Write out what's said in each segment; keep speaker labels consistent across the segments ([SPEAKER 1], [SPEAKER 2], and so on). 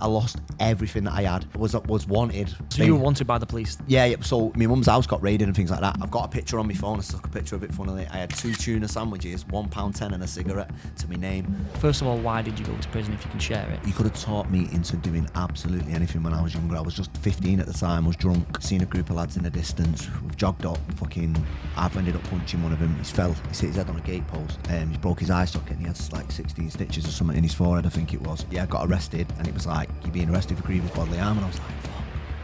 [SPEAKER 1] I lost everything that I had. Was wanted.
[SPEAKER 2] So you were wanted by the police?
[SPEAKER 1] Yeah. So my mum's house got raided and things like that. I've got a picture on my phone. I took a picture of it, funnily. I had 2 tuna sandwiches, £1.10 and a cigarette to my name.
[SPEAKER 2] First of all, why did you go to prison, if you can share it?
[SPEAKER 1] You could have taught me into doing absolutely anything when I was younger. I was just 15 at the time, I was drunk, seen a group of lads in the distance, we've jogged up, I've ended up punching one of them. He's hit his head on a gate post, he's broke his eye socket and he had like 16 stitches or something in his forehead, I think it was. Yeah, I got arrested and it was like, you're being arrested for grievous bodily harm, and I was like, fuck.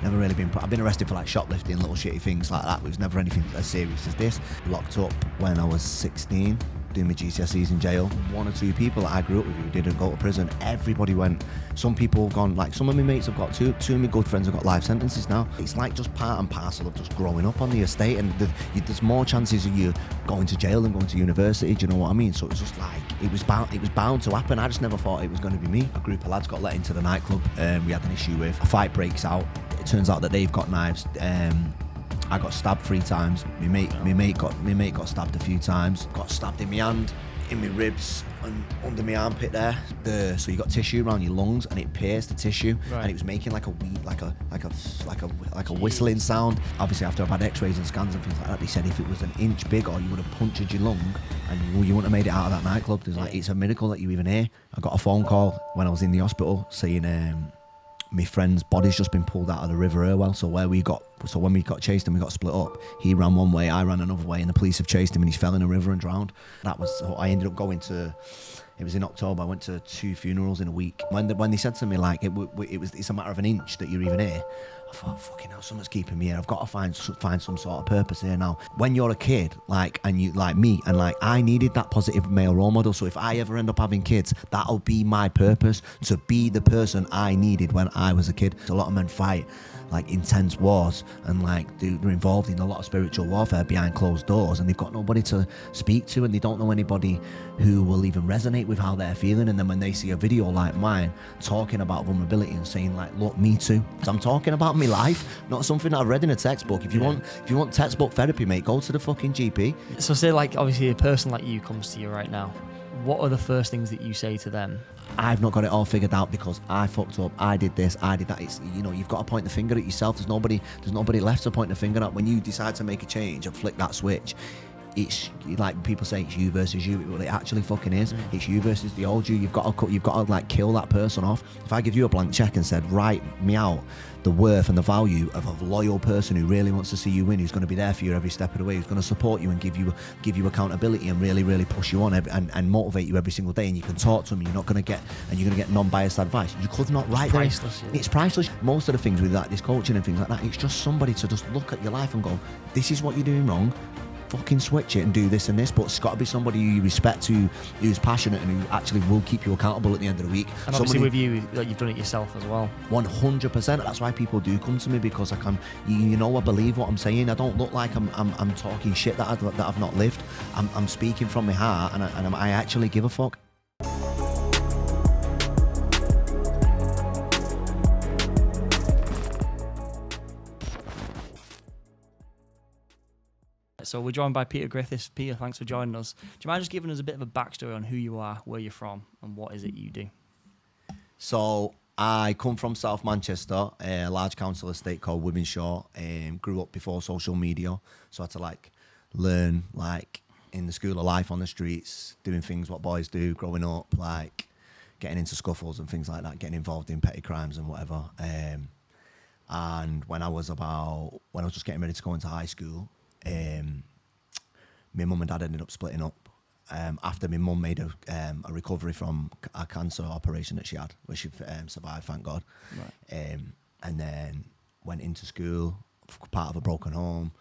[SPEAKER 1] Never really been. I've been arrested for like shoplifting, little shitty things like that. It was never anything as serious as this. Locked up when I was 16, doing my GCSEs in jail. 1 or 2 people that I grew up with who didn't go to prison. Everybody went. Some people have gone. Like some of my mates have got two of my good friends have got life sentences now. It's like just part and parcel of just growing up on the estate, and there's more chances of you going to jail than going to university. Do you know what I mean? So it was just like it was bound to happen. I just never thought it was going to be me. A group of lads got let into the nightclub. We had an issue with. A fight breaks out. It turns out that they've got knives. I got stabbed 3 times. My mate got stabbed a few times. Got stabbed in my hand, in my ribs, and under my armpit there. So you got tissue around your lungs, and it pierced the tissue, and it was making like a whistling sound. Obviously, after I've had X-rays and scans and things like that, they said if it was an inch bigger, you would have punctured your lung, and you wouldn't have made it out of that nightclub. There's like, it's a miracle that you even here. I got a phone call when I was in the hospital saying my friend's body's just been pulled out of the River Irwell. So when we got chased and we got split up, he ran one way, I ran another way, and the police have chased him and he's fell in a river and drowned. So I ended up going to, it was in October, I went to 2 funerals in a week. When they said to me like it's a matter of an inch that you're even here, I thought, fucking hell, something's keeping me here. I've got to find some sort of purpose here now. When you're a kid, and you like me, and like I needed that positive male role model. So if I ever end up having kids, that'll be my purpose, to be the person I needed when I was a kid. A lot of men fight like intense wars and like they're involved in a lot of spiritual warfare behind closed doors, and they've got nobody to speak to, and they don't know anybody who will even resonate with how they're feeling. And then when they see a video like mine talking about vulnerability and saying like, look, me too. So I'm talking about my life, not something that I've read in a textbook. If you want textbook therapy, mate, go to the fucking GP.
[SPEAKER 2] So say like obviously a person like you comes to you right now, what are the first things that you say to them?
[SPEAKER 1] I've not got it all figured out because I fucked up, I did this, I did that. It's, you've got to point the finger at yourself. There's nobody left to point the finger at. When you decide to make a change and flick that switch, it's like people say it's you versus you. Well, it actually fucking is. It's you versus the old you. You've got to like kill that person off. If I give you a blank check and said, write me out the worth and the value of a loyal person who really wants to see you win, who's going to be there for you every step of the way, who's going to support you and give you accountability and really push you on and motivate you every single day, and you can talk to them, you're going to get non-biased advice. You could not write that.
[SPEAKER 2] It's priceless.
[SPEAKER 1] It's priceless. Most of the things with like this coaching and things like that, it's just somebody to just look at your life and go, this is what you're doing wrong, fucking switch it and do this and this. But it's got to be somebody who you respect, who's passionate, and who actually will keep you accountable at the end of the week.
[SPEAKER 2] And obviously with you, like, you've done it yourself as well.
[SPEAKER 1] 100%. That's why people do come to me, because I can, I believe what I'm saying. I don't look like I'm talking shit that I've not lived. I'm speaking from my heart, and I actually give a fuck.
[SPEAKER 2] So we're joined by Peter Griffiths. Peter, thanks for joining us. Do you mind just giving us a bit of a backstory on who you are, where you're from, and what is it you do?
[SPEAKER 1] So I come from South Manchester, a large council estate called Wythenshawe. Grew up before social media, so I had to like learn like in the school of life on the streets, doing things what boys do growing up, like getting into scuffles and things like that, getting involved in petty crimes and whatever. And when I was just getting ready to go into high school, my mum and dad ended up splitting up after my mum made a recovery from a cancer operation that she had, where she survived, thank God. Right. And then went into school, part of a broken home,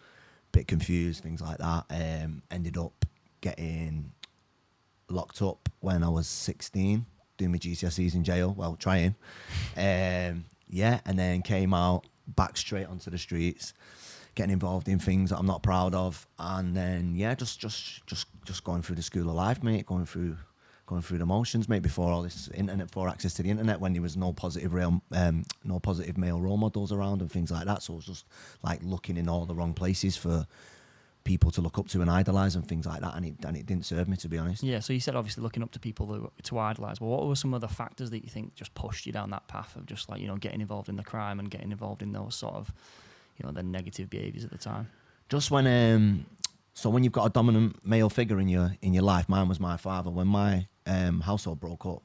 [SPEAKER 1] bit confused, things like that. Ended up getting locked up when I was 16, doing my GCSEs in jail, well, trying. And then came out, back straight onto the streets, getting involved in things that I'm not proud of, and then just going through the school of life, mate, going through the motions, mate, before all this internet, before access to the internet, when there was no positive male role models around and things like that. So I was just like looking in all the wrong places for people to look up to and idolize and things like that, and it didn't serve me, to be honest.
[SPEAKER 2] Yeah, so you said obviously looking up to people to idolise. Well, what were some of the factors that you think just pushed you down that path of just like, getting involved in the crime and getting involved in those sort of, the negative behaviours at the time?
[SPEAKER 1] Just when so when you've got a dominant male figure in your life, mine was my father. When my household broke up,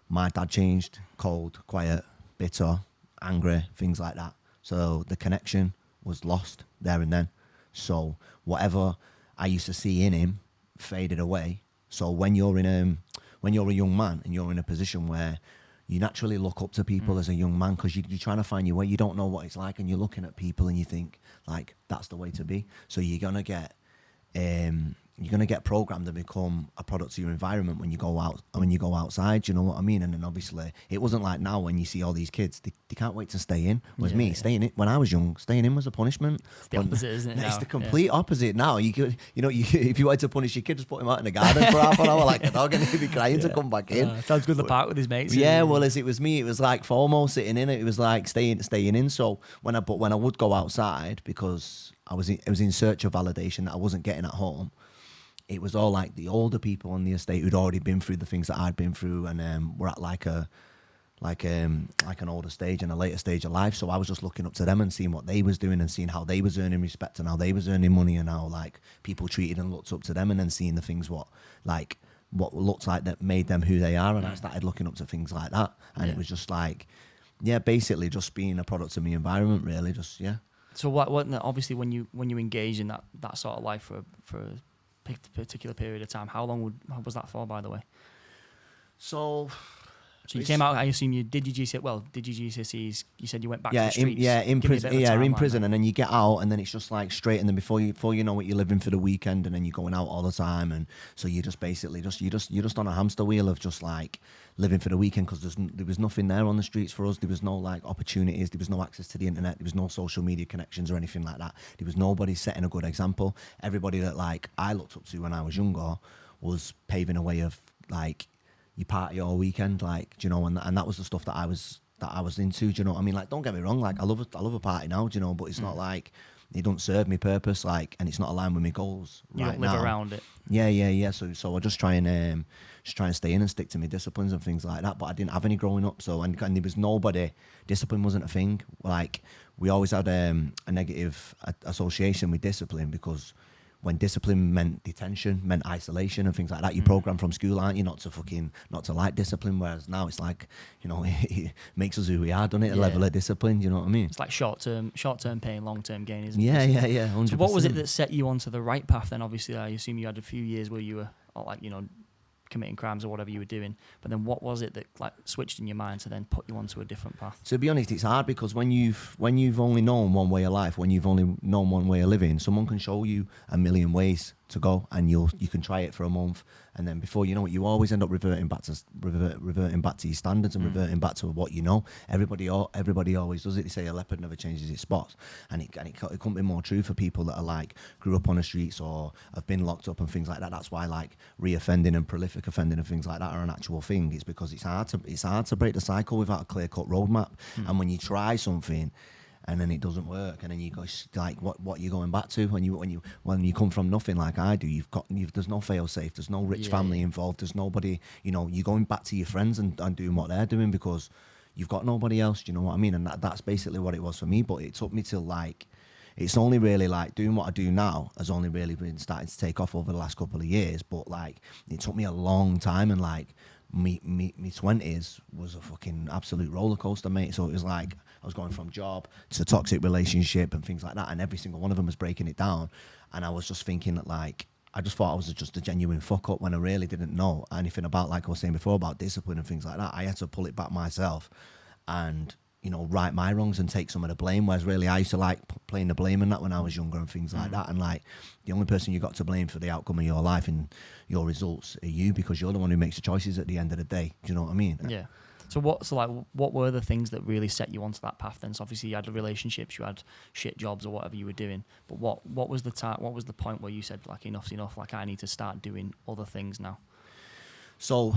[SPEAKER 1] my dad changed, cold, quiet, bitter, angry, things like that. So the connection was lost there and then. So whatever I used to see in him faded away. So when you're a young man and you're in a position where you naturally look up to people as a young man, because you're trying to find your way, you don't know what it's like, and you're looking at people and you think like that's the way to be. So you're gonna get programmed to become a product of your environment when you go out and when you go outside. You know what I mean? And then obviously it wasn't like now when you see all these kids, they can't wait to stay in. Staying in when I was young, staying in was a punishment.
[SPEAKER 2] It's the opposite, isn't it?
[SPEAKER 1] It's the complete opposite now. You could, if you wanted to punish your kid, just put him out in the garden for half an hour like a dog, and he'd be crying to come back in.
[SPEAKER 2] Sounds good in the park with his mates.
[SPEAKER 1] Yeah, well, as it was me, it was like FOMO sitting in it. It was like staying in. So when I would go outside, because I was in search of validation that I wasn't getting at home, it was all like the older people on the estate who'd already been through the things that I'd been through, and were at like an older stage and a later stage of life. So I was just looking up to them and seeing what they was doing and seeing how they was earning respect and how they was earning money and how like people treated and looked up to them, and then seeing the things what looked like that made them who they are. And I started looking up to things like that, and it was just like, basically just being a product of my environment, really. Just
[SPEAKER 2] So what obviously when you engage in that sort of life for a particular period of time, how long was that for, by the way?
[SPEAKER 1] So
[SPEAKER 2] you came out, I assume did your GCSEs, you said you went back to the streets.
[SPEAKER 1] In prison, in prison,
[SPEAKER 2] then.
[SPEAKER 1] and then you get out, and then it's just like straight, and then before you know it, you're living for the weekend, and then you're going out all the time, and so you just basically you're just on a hamster wheel of just like living for the weekend, because there was nothing there on the streets for us. There was no like opportunities, there was no access to the internet, there was no social media connections or anything like that. There was nobody setting a good example. Everybody that like I looked up to when I was younger was paving a way of like, you party all weekend, like, do you know, and that was the stuff that I was into, do you know what I mean? Like, don't get me wrong, like I love a party now, do you know, but it's not like it don't serve me purpose, like, and it's not aligned with my goals
[SPEAKER 2] you
[SPEAKER 1] right
[SPEAKER 2] don't live
[SPEAKER 1] now.
[SPEAKER 2] around it.
[SPEAKER 1] Yeah. So I just try and stay in and stick to my disciplines and things like that. But I didn't have any growing up, so and there was nobody. Discipline wasn't a thing. Like, we always had a negative association with discipline, because when discipline meant detention, meant isolation and things like that, you program from school, aren't you, not to like discipline. Whereas now it's like, it makes us who we are, doesn't it? A level of discipline, you know what I mean?
[SPEAKER 2] It's like short term pain, long term gain, isn't it?
[SPEAKER 1] Yeah, 100%.
[SPEAKER 2] So what was it that set you onto the right path then? Obviously, I assume you had a few years where you were like, committing crimes or whatever you were doing, but then what was it that like switched in your mind to then put you onto a different path?
[SPEAKER 1] To be honest, it's hard, because when you've only known one way of life, when you've only known one way of living, someone can show you a million ways to go, and you can try it for a month, and then before you know it, you always end up reverting back to your standards and reverting back to what you know. Everybody always does it. They say a leopard never changes its spots, and it couldn't be more true for people that are like grew up on the streets or have been locked up and things like that. That's why like reoffending and prolific offending and things like that are an actual thing. It's because it's hard to break the cycle without a clear cut roadmap. And when you try something and then it doesn't work, and then you go like, what you're going back to when you come from nothing like I do. There's no fail safe. There's no rich family involved. There's nobody. You're going back to your friends and doing what they're doing, because you've got nobody else. Do you know what I mean? And that's basically what it was for me. But it took me till like, it's only really like doing what I do now has only really been starting to take off over the last couple of years. But like, it took me a long time, and like me 20s was a fucking absolute roller coaster, mate. So it was like I was going from job to toxic relationship and things like that, and every single one of them was breaking it down. And I was just thinking that like, I just thought I was just a genuine fuck up, when I really didn't know anything about, like I was saying before, about discipline and things like that. I had to pull it back myself and right my wrongs and take some of the blame, whereas really I used to like playing the blame and that when I was younger and things like that. And like, the only person you got to blame for the outcome of your life and your results are you, because you're the one who makes the choices at the end of the day. Do you know what I mean?
[SPEAKER 2] Yeah. So what were the things that really set you onto that path then? So obviously you had relationships, you had shit jobs or whatever you were doing, but what was the point where you said like, enough's enough, like I need to start doing other things now?
[SPEAKER 1] So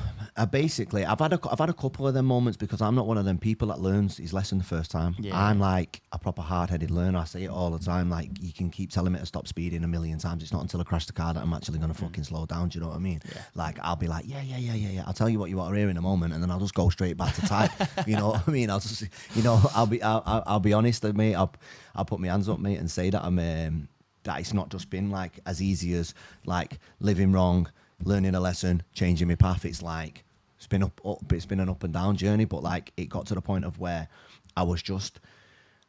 [SPEAKER 1] basically, I've had a couple of them moments because I'm not one of them people that learns his lesson the first time.
[SPEAKER 2] Yeah.
[SPEAKER 1] I'm like a proper hard-headed learner. I say it all the time. Like, you can keep telling me to stop speeding a million times. It's not until I crash the car that I'm actually going to fucking slow down. Do you know what I mean?
[SPEAKER 2] Yeah.
[SPEAKER 1] Like, I'll be like, yeah. I'll tell you what you want to hear in a moment, and then I'll just go straight back to type. You know what I mean? I'll just, I'll be honest with me. I'll put my hands up, mate, and say that that it's not just been like as easy as like living wrong, learning a lesson, changing my path. It's like it's been an up and down journey, but like it got to the point of where I was just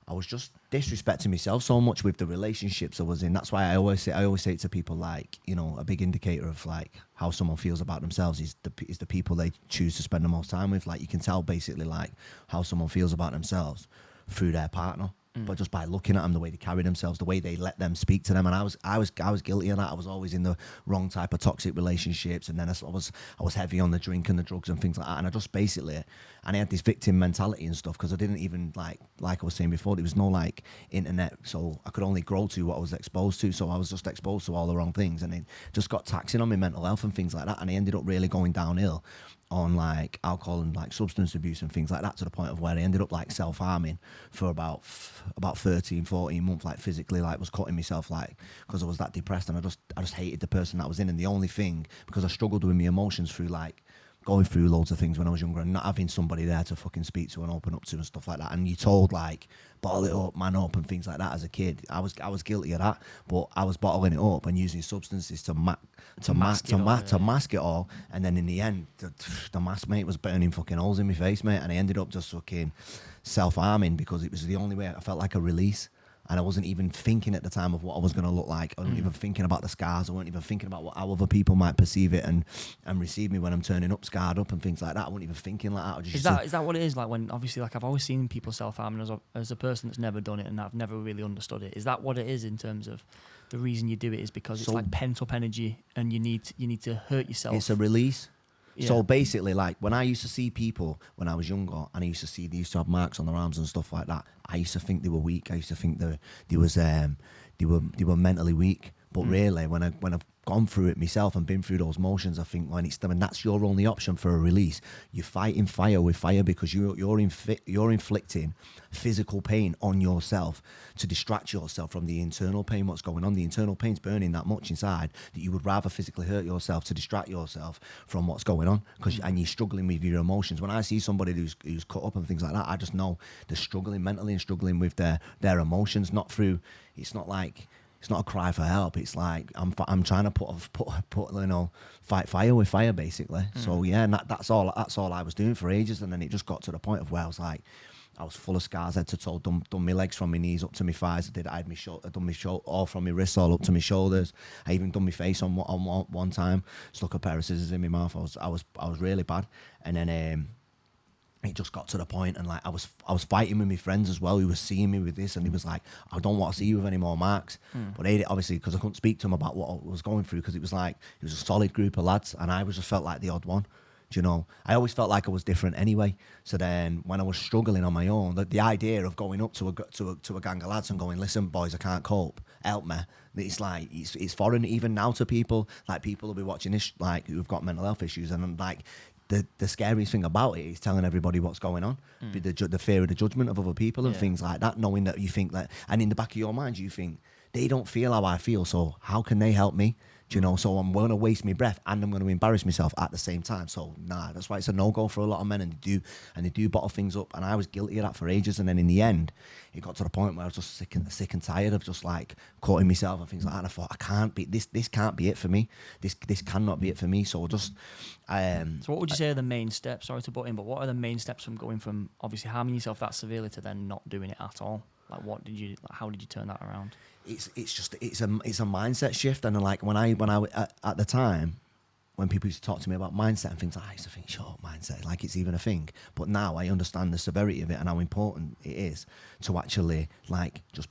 [SPEAKER 1] disrespecting myself so much with the relationships I was in. That's why I always say it to people, like, you know, a big indicator of like how someone feels about themselves is the people they choose to spend the most time with. Like, you can tell basically like how someone feels about themselves through their partner. But just by looking at them, the way they carry themselves, the way they let them speak to them, and I was guilty of that. I was always in the wrong type of toxic relationships, and then I was heavy on the drink and the drugs and things like that. And I just basically, and I had this victim mentality and stuff because I didn't even like I was saying before, there was no like internet, so I could only grow to what I was exposed to. So I was just exposed to all the wrong things, and it just got taxing on my mental health and things like that. And I ended up really going downhill on like alcohol and like substance abuse and things like that, to the point of where I ended up like self-harming for about 13, 14 months, like physically, like was cutting myself, like, because I was that depressed, and I just hated the person that I was in. And the only thing, because I struggled with my emotions through like going through loads of things when I was younger and not having somebody there to fucking speak to and open up to and stuff like that. And you told like bottle it up, man up, and things like that as a kid. I was guilty of that, but I was bottling it up and using substances to mask it all. And then in the end, the mask, mate, was burning fucking holes in my face, mate. And I ended up just fucking self-harming because it was the only way I felt like a release. And I wasn't even thinking at the time of what I was going to look like. I wasn't even thinking about the scars. I wasn't even thinking about how other people might perceive it and receive me when I'm turning up, scarred up and things like that. I wasn't even thinking like that.
[SPEAKER 2] Is that what it is? Like, when obviously, like, I've always seen people self-harming as a person that's never done it, and I've never really understood it. Is that what it is in terms of the reason you do it? Is because it's like pent up energy and you need to hurt yourself? It's
[SPEAKER 1] a release.
[SPEAKER 2] Yeah.
[SPEAKER 1] So basically, like, when I used to see people when I was younger, and I used to see they used to have marks on their arms and stuff like that, I used to think they were weak. I used to think they were mentally weak. But really, when I've gone through it myself and been through those motions, I think when that's your only option for a release. You're fighting fire with fire because you're inflicting physical pain on yourself to distract yourself from the internal pain. What's going on? The internal pain's burning that much inside that you would rather physically hurt yourself to distract yourself from what's going on, and you're struggling with your emotions. When I see somebody who's cut up and things like that, I just know they're struggling mentally and struggling with their emotions. It's not like. It's not a cry for help. It's like I'm trying to put fight fire with fire, basically. So yeah, and that's all I was doing for ages. And then it just got to the point of where I was like, I was full of scars, head to toe. Done my legs from my knees up to my thighs. I had done my shoulder, all from my wrists all up to my shoulders. I even done my face on one time. Stuck a pair of scissors in my mouth. I was really bad. And then it just got to the point, and like I was fighting with my friends as well, who was seeing me with this, and he was like, I don't want to see you with any more marks. But obviously, because I couldn't speak to him about what I was going through, because it was a solid group of lads, and I just felt like the odd one. Do you know? I always felt like I was different anyway. So then, when I was struggling on my own, the idea of going up to a gang of lads and going, listen, boys, I can't cope, help me. It's like it's foreign even now to people. Like, people will be watching this, like, who've got mental health issues, and I'm like. The scariest thing about it is telling everybody what's going on, the fear of the judgment of other people and things like that, knowing that you think that, and in the back of your mind you think, they don't feel how I feel, so how can they help me? Do you know? So I'm going to waste my breath and I'm going to embarrass myself at the same time. So nah, that's why it's a no-go for a lot of men, and they do bottle things up. And I was guilty of that for ages. And then in the end, it got to the point where I was just sick and tired of just like cutting myself and things like that. And I thought, I can't be this can't be it for me. This cannot be it for me. So just.
[SPEAKER 2] So what would you say are the main steps? Sorry to butt in, but what are the main steps from going from obviously harming yourself that severely to then not doing it at all? Like, how did you turn that around? It's
[SPEAKER 1] a mindset shift. And like when I at the time, when people used to talk to me about mindset and things, I used to think, sure, mindset, like it's even a thing. But now I understand the severity of it and how important it is to actually like just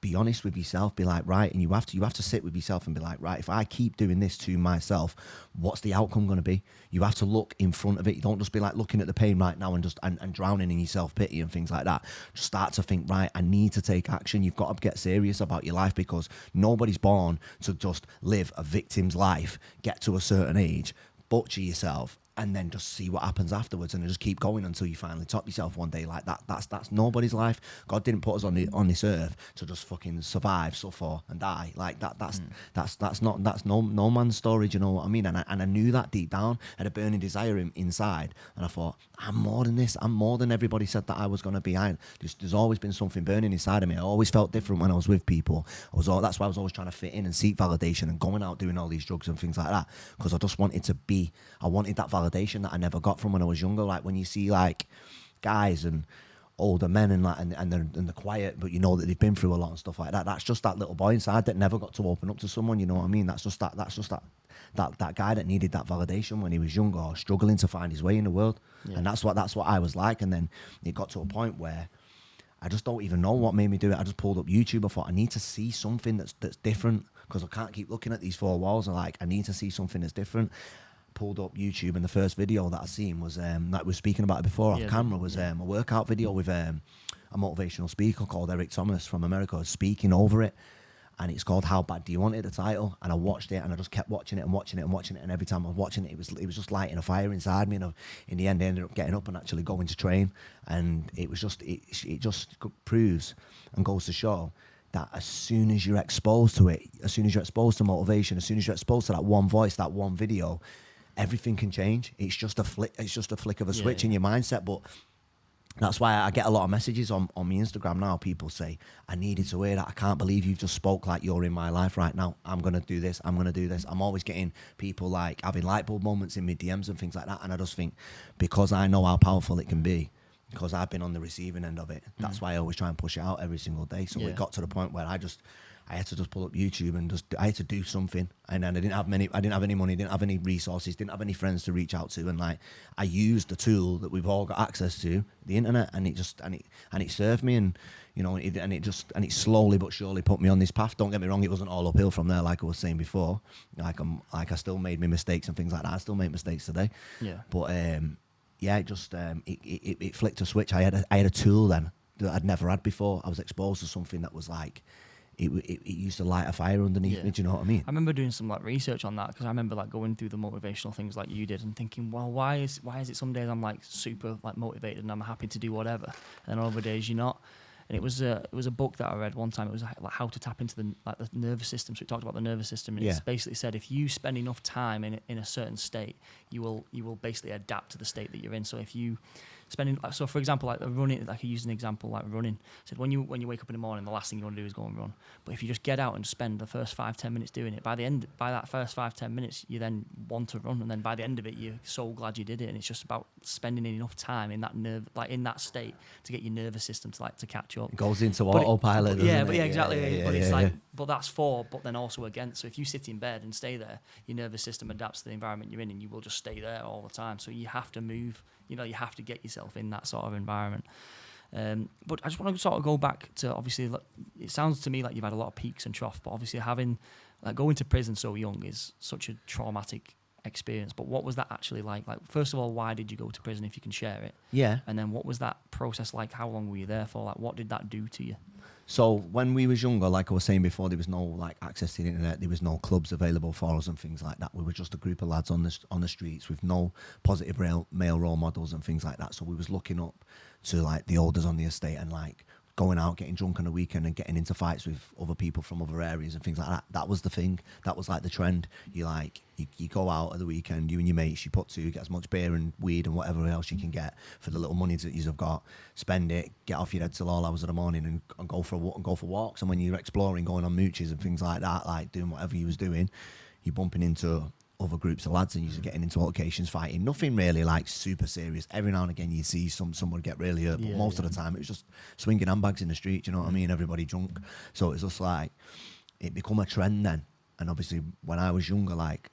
[SPEAKER 1] be honest with yourself, be like, right, and you have to sit with yourself and be like, right, if I keep doing this to myself, what's the outcome going to be? You have to look in front of it. You don't just be like looking at the pain right now and just and drowning in your self-pity and things like that. Just start to think, right, I need to take action. You've got to get serious about your life, because nobody's born to just live a victim's life, get to a certain age, butcher yourself and then just see what happens afterwards, and just keep going until you finally top yourself one day. Like that's nobody's life. God didn't put us on this earth to just fucking survive, suffer and die. Like that's no man's story. Do you know what I mean? And I knew that deep down. I had a burning desire inside, and I thought, I'm more than this. I'm more than everybody said that I was going to be. There's always been something burning inside of me. I always felt different when I was with people. That's why I was always trying to fit in and seek validation and going out doing all these drugs and things like that, because I just wanted to be. I wanted that validation that I never got from when I was younger. Like when you see like guys and older men and like and they're quiet, but you know that they've been through a lot and stuff like that. That's just that little boy inside that never got to open up to someone. You know what I mean? That's just that guy that needed that validation when he was younger, or struggling to find his way in the world. Yeah. And that's what I was like. And then it got to a point where I just don't even know what made me do it. I just pulled up YouTube. I thought I need to see something that's different, because I can't keep looking at these four walls. I need to see something that's different. Pulled up YouTube, and the first video that I seen was like we were speaking about it before off camera, was a workout video with a motivational speaker called Eric Thomas from America speaking over it, and it's called How Bad Do You Want It, the title. And I watched it, and I just kept watching it, and every time I was watching it, it was just lighting a fire inside me. And in the end, I ended up getting up and actually going to train, and it just proves and goes to show that as soon as you're exposed to it, as soon as you're exposed to motivation, as soon as you're exposed to that one voice, that one video, everything can change. It's just a flick of a switch in your mindset. But that's why I get a lot of messages on my Instagram now. People say, I needed to hear that. I can't believe you've just spoke like you're in my life right now. I'm going to do this. I'm going to do this. I'm always getting people like having light bulb moments in my DMs and things like that. And I just think, because I know how powerful it can be, because I've been on the receiving end of it, that's why I always try and push it out every single day. So it got to the point where I had to just pull up YouTube and I had to do something. And then I didn't have any money, didn't have any resources, didn't have any friends to reach out to. And like, I used the tool that we've all got access to, the internet, and it served me. And, you know, it slowly but surely put me on this path. Don't get me wrong, it wasn't all uphill from there, like I was saying before. I still made my mistakes and things like that. I still make mistakes today. Yeah. But it flicked a switch. I had a tool then that I'd never had before. I was exposed to something that was like, it used to light a fire underneath me. Do you know what I mean?
[SPEAKER 2] I remember doing some like research on that, because I remember like going through the motivational things like you did and thinking, well, why is it some days I'm like super like motivated and I'm happy to do whatever, and then other days you're not. And it was a book that I read one time. It was like how to tap into the nervous system. So it talked about the nervous system, and it's basically said if you spend enough time in a certain state, you will basically adapt to the state that you're in. So if you so for example, like running, like I used an example like running. Said when you wake up in the morning, the last thing you want to do is go and run. But if you just get out and spend the first 5-10 minutes doing it, by that first 5-10 minutes, you then want to run, and then by the end of it, you're so glad you did it. And it's just about spending enough time in that in that state to get your nervous system to catch up.
[SPEAKER 1] It goes into autopilot.
[SPEAKER 2] Exactly. But it's like, but that's but then also against. So if you sit in bed and stay there, your nervous system adapts to the environment you're in, and you will just stay there all the time. So you have to move. You know, you have to get yourself in that sort of environment. But I just want to sort of go back to, obviously, it sounds to me like you've had a lot of peaks and troughs, but obviously going to prison so young is such a traumatic experience. But what was that actually like? Like, first of all, why did you go to prison, if you can share it? Yeah. And then what was that process like? How long were you there for? Like, what did that do to you?
[SPEAKER 1] So when we was younger, like I was saying before, there was no like access to the internet. There was no clubs available for us and things like that. We were just a group of lads on the streets with no positive male role models and things like that. So we was looking up to like the elders on the estate and like going out, getting drunk on the weekend and getting into fights with other people from other areas and things like that. That was the thing. That was like the trend. You go out at the weekend, you and your mates, you get as much beer and weed and whatever else you can get for the little money that you've got, spend it, get off your head till all hours of the morning and go for walks. And when you're exploring, going on mooches and things like that, like doing whatever you was doing, you're bumping into other groups of lads and you're getting into altercations, fighting. Nothing really like super serious. Every now and again you see someone get really hurt, but most of the time it was just swinging handbags in the street, you know what I mean? Everybody drunk. So it was just like, it become a trend then. And obviously when I was younger, like,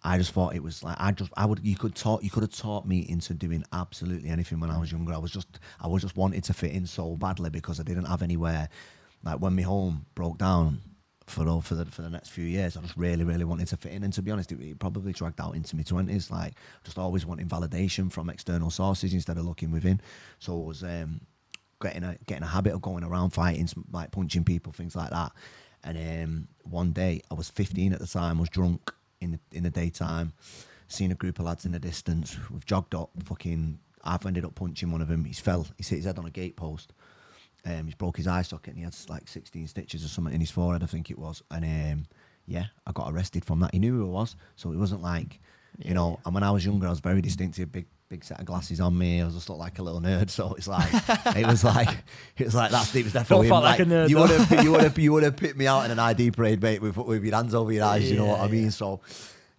[SPEAKER 1] I just thought it was like, you could have taught me into doing absolutely anything when I was younger. I was just wanting to fit in so badly because I didn't have anywhere. Like when my home broke down, for the next few years, I just really, really wanted to fit in. And to be honest, it probably dragged out into my 20s, like just always wanting validation from external sources instead of looking within. So it was getting a habit of going around fighting, like punching people, things like that. And one day, I was 15 at the time, was drunk in the daytime, seen a group of lads in the distance. We've jogged up. I've ended up punching one of them. He's hit his head on a gate post. He's broke his eye socket and he had like 16 stitches or something in his forehead, I think it was. And I got arrested from that. He knew who I was, so it wasn't like, you know. And when I was younger, I was very distinctive, big set of glasses on me. I was just looked like a little nerd. So it's like, it was like it was definitely
[SPEAKER 2] Felt like a nerd.
[SPEAKER 1] You would have picked me out in an ID parade, mate, with your hands over your eyes. You know what I mean? So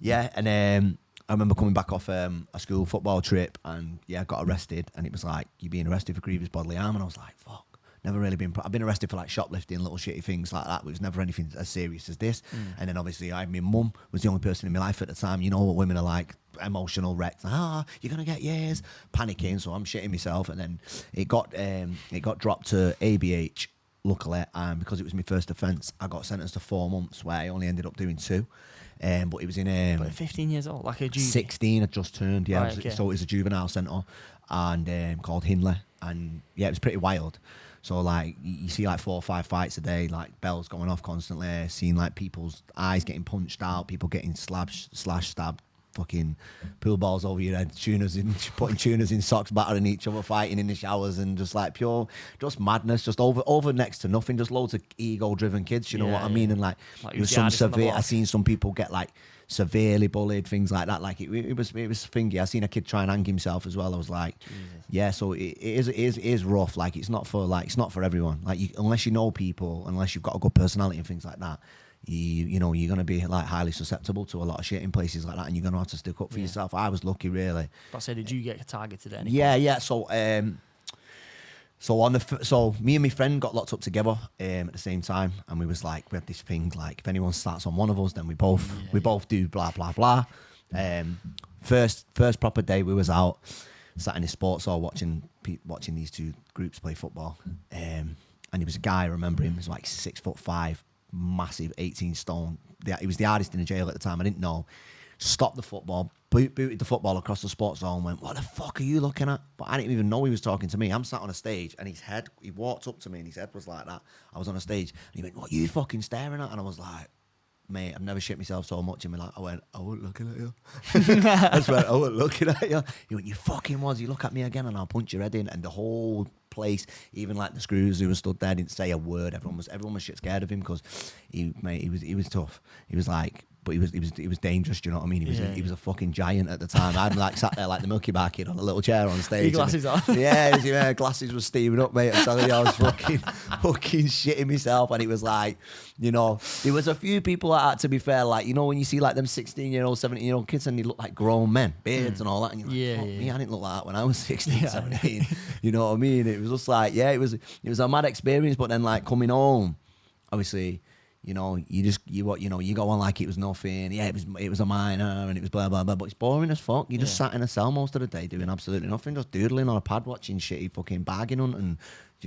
[SPEAKER 1] and I remember coming back off a school football trip, and I got arrested, and it was like, you're being arrested for grievous bodily harm, and I was like, fuck. Never really been. I've been arrested for like shoplifting, little shitty things like that. But it was never anything as serious as this. And then obviously, my mum was the only person in my life at the time. You know what women are like, emotional wrecks. You're gonna get years, panicking. So I'm shitting myself. And then it got dropped to ABH. Luckily, because it was my first offence, I got sentenced to 4 months, where I only ended up doing 2. But it was in
[SPEAKER 2] but 15 years old, like a juvie.
[SPEAKER 1] 16. I just turned. Yeah,
[SPEAKER 2] Right, okay.
[SPEAKER 1] So it was a juvenile centre, and called Hindley, and it was pretty wild. So like you see like 4 or 5 fights a day, like bells going off constantly, seeing like people's eyes getting punched out, people getting stabbed, fucking pool balls over your head, putting tuners in socks, battering each other, fighting in the showers, and just like just madness, just over next to nothing, just loads of ego-driven kids. You know what I mean? And like it was some severe. I seen some people get like severely bullied, things like that. Like it was thingy. I seen a kid try and hang himself as well. I was like, Jesus. So it is rough. Like it's not for everyone. Like unless you know people, unless you've got a good personality and things like that, you're gonna be like highly susceptible to a lot of shit in places like that, and you're gonna have to stick up for yourself. I was lucky, really.
[SPEAKER 2] But did you get targeted at any point?
[SPEAKER 1] So me and my friend got locked up together at the same time, and we had this thing like, if anyone starts on one of us, then we both do blah blah blah. First proper day we was out, sat in the sports hall watching these 2 groups play football, and he was a guy, I remember him, he was like 6'5", massive, 18 stone. He was the hardest in the jail at the time. I didn't know. Stopped the football, booted the football across the sports hall and went, "What the fuck are you looking at?" But I didn't even know he was talking to me. I'm sat on a stage, and he walked up to me, and his head was like that. I was on a stage, and he went, "What are you fucking staring at?" And I was like, "Mate, I've never shit myself so much in my life." I went, "I wasn't looking at you." I just went, "I wasn't looking at you." He went, "You fucking was. You look at me again and I'll punch your head in." And the whole place, even like the screws who were stood there, didn't say a word. Everyone was shit scared of him, because he was tough. He was like, but he was dangerous. Do you know what I mean? He was a fucking giant at the time. I'd like sat there like the Milky Bar Kid on a little chair on stage.
[SPEAKER 2] Your glasses on.
[SPEAKER 1] Yeah, glasses were steaming up, mate. I'm telling you, I was fucking shitting myself. And it was like, there was a few people like that, to be fair, like, when you see like them 16-year-old, 17-year-old kids, and they look like grown men, beards and all that, and you're like, fuck me, I didn't look like that when I was 16, 17. You know what I mean? It was just like, it was a mad experience. But then like coming home, obviously, you go on like it was nothing. Yeah, it was a minor, and it was blah blah blah. But it's boring as fuck. You just sat in a cell most of the day doing absolutely nothing, just doodling on a pad, watching shitty fucking bargain hunting.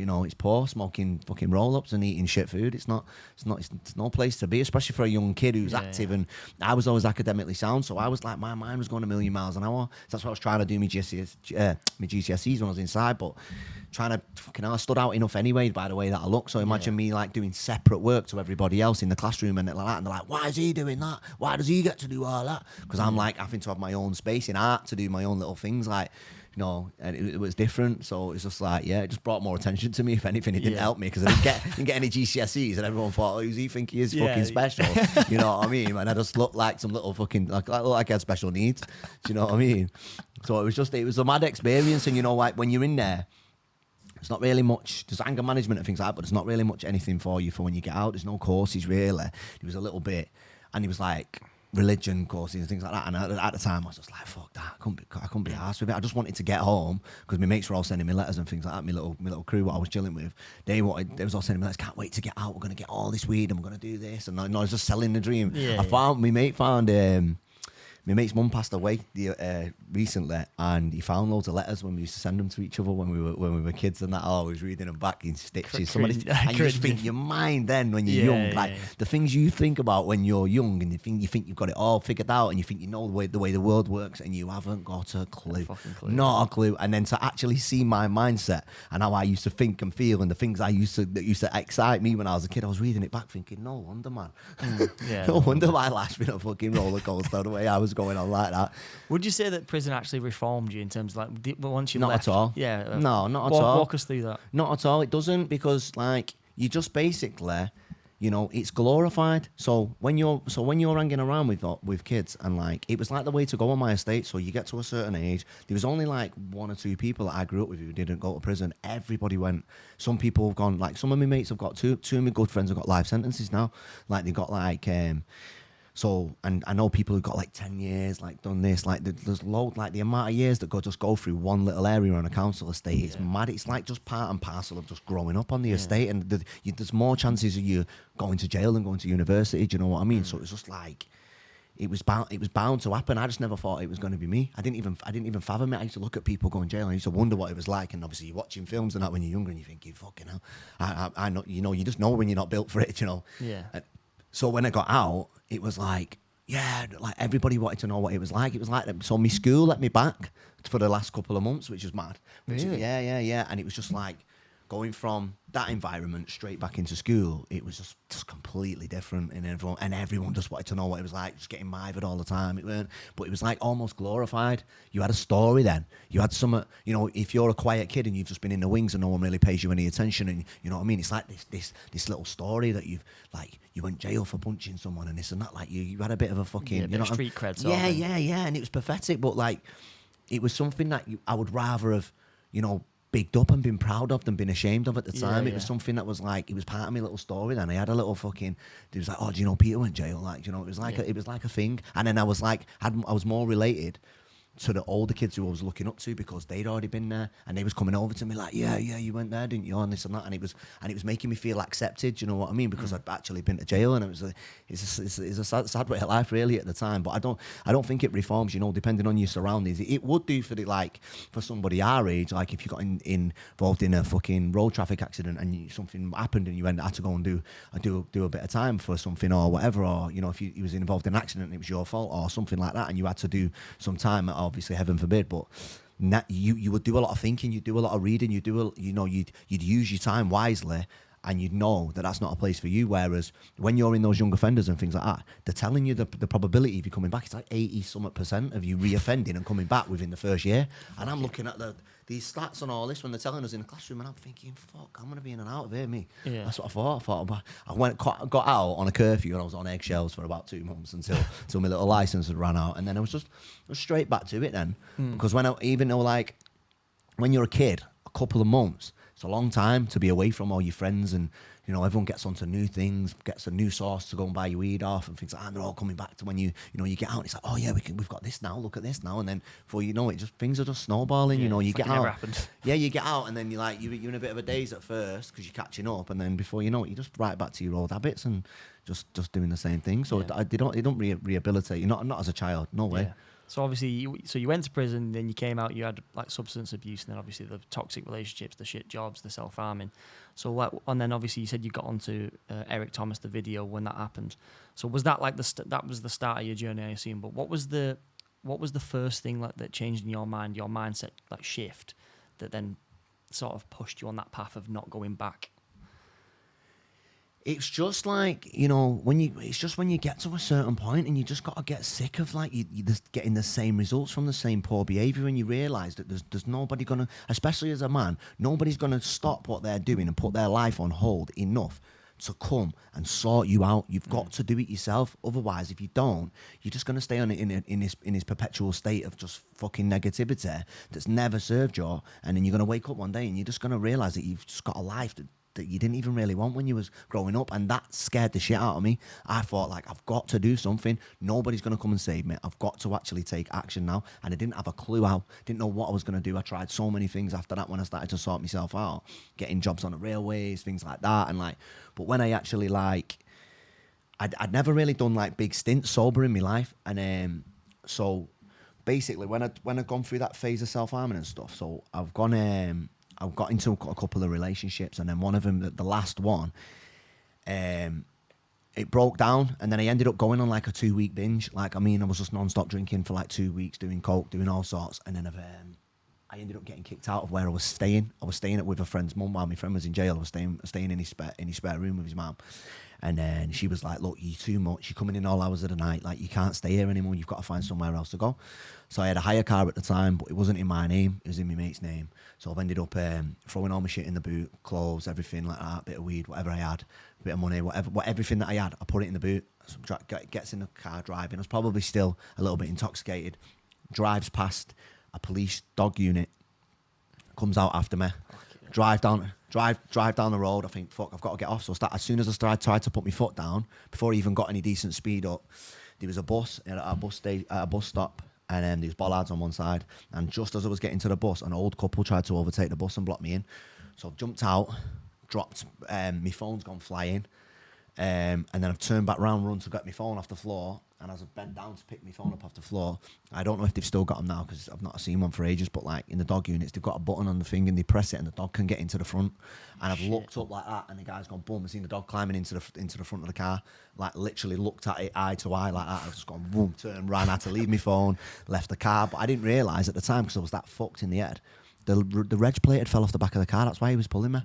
[SPEAKER 1] It's poor, smoking fucking roll-ups and eating shit food. It's no place to be, especially for a young kid who's active. And I was always academically sound, so I was like, my mind was going a million miles an hour. So that's what I was trying to do my GCSEs when I was inside, but I stood out enough anyway by the way that I look. So imagine me like doing separate work to everybody else in the classroom and like that, and they're like, "Why is he doing that? Why does he get to do all that?" Because I'm like having to have my own space in art to do my own little things, like. And it was different, so it's just like, it just brought more attention to me. If anything, it didn't help me, because I didn't get any GCSEs, and everyone thought, "Oh, who's he think he is fucking special?" You know what I mean? And I just looked like some little fucking like I had special needs. Do you know what I mean? So it was a mad experience, and like when you're in there, it's not really much. There's anger management and things like that, but there's not really much anything for you for when you get out. There's no courses really. There was a little bit, and it was like religion courses and things like that, and at the time I was just like, fuck that, I couldn't be arsed with it. I just wanted to get home, because my mates were all sending me letters and things like that. My little crew, what I was chilling with, they was all sending me letters, "Can't wait to get out, we're going to get all this weed and we're going to do this," and I was just selling the dream. My mate found my mate's mum passed away recently, and he found loads of letters when we used to send them to each other when we were kids, and that. I was reading them back in stitches. And you just think your mind then when you're young, the things you think about when you're young, and you think you've got it all figured out, and you think you know the way the world works, and you haven't got a clue, not a clue. And then to actually see my mindset and how I used to think and feel, and the things that used to excite me when I was a kid, I was reading it back thinking, no wonder, man. No wonder my life's been a fucking roller coaster the way I was was going on like that.
[SPEAKER 2] Would you say that prison actually reformed you in terms of like once you
[SPEAKER 1] Not
[SPEAKER 2] left?
[SPEAKER 1] at all.
[SPEAKER 2] Yeah.
[SPEAKER 1] No, not at all.
[SPEAKER 2] Walk us through that.
[SPEAKER 1] Not at all. It doesn't, because like you just basically, you know, it's glorified. So when you're hanging around with kids, and like it was like the way to go on my estate. So you get to a certain age. There was only like 1 or 2 people that I grew up with who didn't go to prison. Everybody went. Some people have gone. Like some of my mates have got two of my good friends have got life sentences now. Like they got like. So, and I know people who've got like 10 years, like done this, like there's loads, like the amount of years that just go through one little area on a council estate. It's mad. It's like just part and parcel of just growing up on the estate, and there's more chances of you going to jail than going to university. Do you know what I mean? So it's just like, it was bound to happen. I just never thought it was going to be me. I didn't even fathom it. I used to look at people going to jail, and I used to wonder what it was like. And obviously, you're watching films and that when you're younger, and you think, you fucking hell. I know, you know, you just know when you're not built for it, you know.
[SPEAKER 2] Yeah.
[SPEAKER 1] So when I got out, it was like, yeah, like everybody wanted to know what it was like. It was like, so my school let me back for the last couple of months, which was mad.
[SPEAKER 2] Really?
[SPEAKER 1] Yeah. And it was just like going from that environment straight back into school. It was just completely different, and everyone just wanted to know what it was like, just getting mithered all the time. But it was like almost glorified. You had a story then. You had some, you know, if you're a quiet kid and you've just been in the wings and no one really pays you any attention, and you know what I mean, it's like this little story that you went jail for punching someone and this and that. Like you had a bit of a fucking,
[SPEAKER 2] Yeah,
[SPEAKER 1] you know,
[SPEAKER 2] street cred.
[SPEAKER 1] Yeah, and it was pathetic, but like it was something that I would rather have, you know, bigged up and been proud of than been ashamed of at the time. It was something that was like, it was part of my little story then. I had a little fucking, it was like, oh, do you know Peter went jail? Like, you know, it was like a thing. And then I was like, I was more related to the older kids who I was looking up to, because they'd already been there, and they was coming over to me like, yeah, you went there, didn't you, and this and that, and it was making me feel accepted. You know what I mean? Because I'd actually been to jail, and it's a sad bit of life really at the time. But I don't think it reforms. You know, depending on your surroundings, it would do for somebody our age. Like if you got involved in a fucking road traffic accident and something happened and you had to go and do a bit of time for something or whatever, or you know, if you was involved in an accident and it was your fault or something like that, and you had to do some time, obviously heaven forbid, but you would do a lot of thinking, you'd do a lot of reading, you'd use your time wisely, and you'd know that that's not a place for you. Whereas when you're in those young offenders and things like that, they're telling you the probability of you coming back, it's like 80% of you reoffending and coming back within the first year. And I'm looking at these stats and all this when they're telling us in the classroom, and I'm thinking, fuck, I'm going to be in and out of here, me.
[SPEAKER 2] Yeah.
[SPEAKER 1] That's what I thought. I got out on a curfew, and I was on eggshells for about 2 months until my little license had run out. And then I was straight back to it then. Because even though like, when you're a kid, a couple of months, it's a long time to be away from all your friends, and you know, everyone gets onto new things, gets a new source to go and buy your weed off and things like that, and they're all coming back to when you get out, and it's like, oh yeah, we've got this now, look at this now, and then before you know it, things are just snowballing. You know, you get out, you get out, and then you're like, you're in a bit of a daze at first because you're catching up, and then before you know it, you're just right back to your old habits and just doing the same thing. So they don't rehabilitate you, not as a child, no way.
[SPEAKER 2] Yeah. So obviously, you went to prison, then you came out, you had like substance abuse, and then obviously the toxic relationships, the shit jobs, the self-harming. So and then obviously you said you got onto Eric Thomas, the video, when that happened. So was that like that was the start of your journey, I assume? But what was the first thing like that changed in your mind, your mindset like shift, that then sort of pushed you on that path of not going back?
[SPEAKER 1] It's just like, you know, when you get to a certain point and you just got to get sick of like you just getting the same results from the same poor behaviour, and you realise that there's nobody gonna, especially as a man, nobody's gonna stop what they're doing and put their life on hold enough to come and sort you out. You've got to do it yourself. Otherwise, if you don't, you're just gonna stay on it in this perpetual state of just fucking negativity that's never served you. And then you're gonna wake up one day and you're just gonna realise that you've just got a life that you didn't even really want when you was growing up, and that scared the shit out of me. I thought, like, I've got to do something. Nobody's going to come and save me. I've got to actually take action now. And I didn't have a clue how. Didn't know what I was going to do. I tried so many things after that when I started to sort myself out, getting jobs on the railways, things like that. And like, but when I actually like, I'd never really done like big stints sober in my life, and so basically when I'd gone through that phase of self-harming and stuff, so I've got into a couple of relationships, and then one of them, the last one, it broke down, and then I ended up going on like a 2-week binge. Like, I mean, I was just non-stop drinking for like 2 weeks, doing coke, doing all sorts, and then I ended up getting kicked out of where I was staying. I was staying with a friend's mum while my friend was in jail. I was staying in his spare room with his mum. And then she was like, look, you're too much. You're coming in all hours of the night. Like, you can't stay here anymore. You've got to find somewhere else to go. So I had a hire car at the time, but it wasn't in my name. It was in my mate's name. So I've ended up throwing all my shit in the boot, clothes, everything like that, bit of weed, whatever I had, a bit of money, everything that I had, I put it in the boot. So gets in the car driving. I was probably still a little bit intoxicated. Drives past a police dog unit, comes out after me, drive down the road. I think, fuck, I've got to get off. So as soon as I tried to put my foot down, before I even got any decent speed up, there was a bus at a bus stop, and then there was bollards on one side. And just as I was getting to the bus, an old couple tried to overtake the bus and block me in. So I've jumped out, dropped, my phone's gone flying, and then I've turned back round, run to get my phone off the floor. And as I bent down to pick my phone up off the floor, I don't know if they've still got them now because I've not seen one for ages, but like in the dog units, they've got a button on the thing and they press it and the dog can get into the front. And I've looked up like that and the guy's gone boom, I've seen the dog climbing into the front of the car, like literally looked at it eye to eye like that. I've just gone boom, turned, ran, had to leave my phone, left the car. But I didn't realise at the time because I was that fucked in the head. The reg plate had fell off the back of the car. That's why he was pulling me.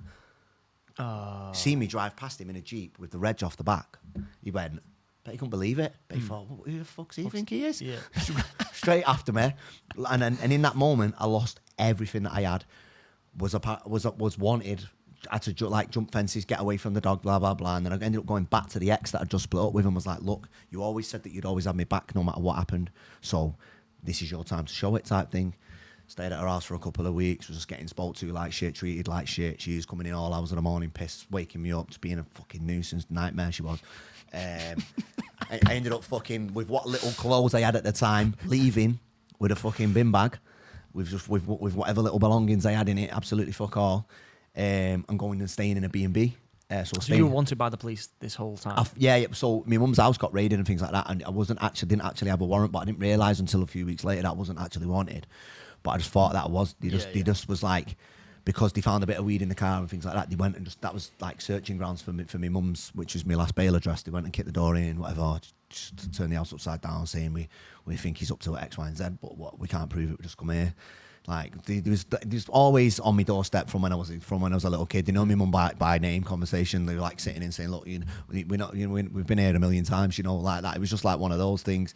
[SPEAKER 1] See me drive past him in a Jeep with the reg off the back. He went, but he couldn't believe it. But he thought, well, who the fuck's he think he is?
[SPEAKER 2] Yeah.
[SPEAKER 1] Straight after me. And in that moment, I lost everything that I had. Was wanted. I had to jump fences, get away from the dog, blah, blah, blah. And then I ended up going back to the ex that I'd just split up with and was like, look, you always said that you'd always have me back no matter what happened. So this is your time to show it type thing. Stayed at her house for a couple of weeks, was just getting spoke to like shit, treated like shit. She was coming in all hours of the morning, pissed, waking me up, just being a fucking nuisance, nightmare she was. I ended up fucking, with what little clothes I had at the time, leaving with a fucking bin bag, with whatever little belongings I had in it, absolutely fuck all, and going and staying in a B&B.
[SPEAKER 2] So you were wanted by the police this whole time?
[SPEAKER 1] Yeah. So my mum's house got raided and things like that, and I didn't actually have a warrant, but I didn't realise until a few weeks later that I wasn't actually wanted. But I just thought that I was. They just was like, because they found a bit of weed in the car and things like that, they went and that was like searching grounds for my mum's, which was my last bail address. They went and kicked the door in, whatever, just to turn the house upside down, saying we think he's up to X, Y, and Z, but what we can't prove it. We just come here. Like there's always on my doorstep from when I was a little kid. They know my mum by name. Conversation. They were like sitting in saying, look, we've been here a million times, like that. It was just like one of those things.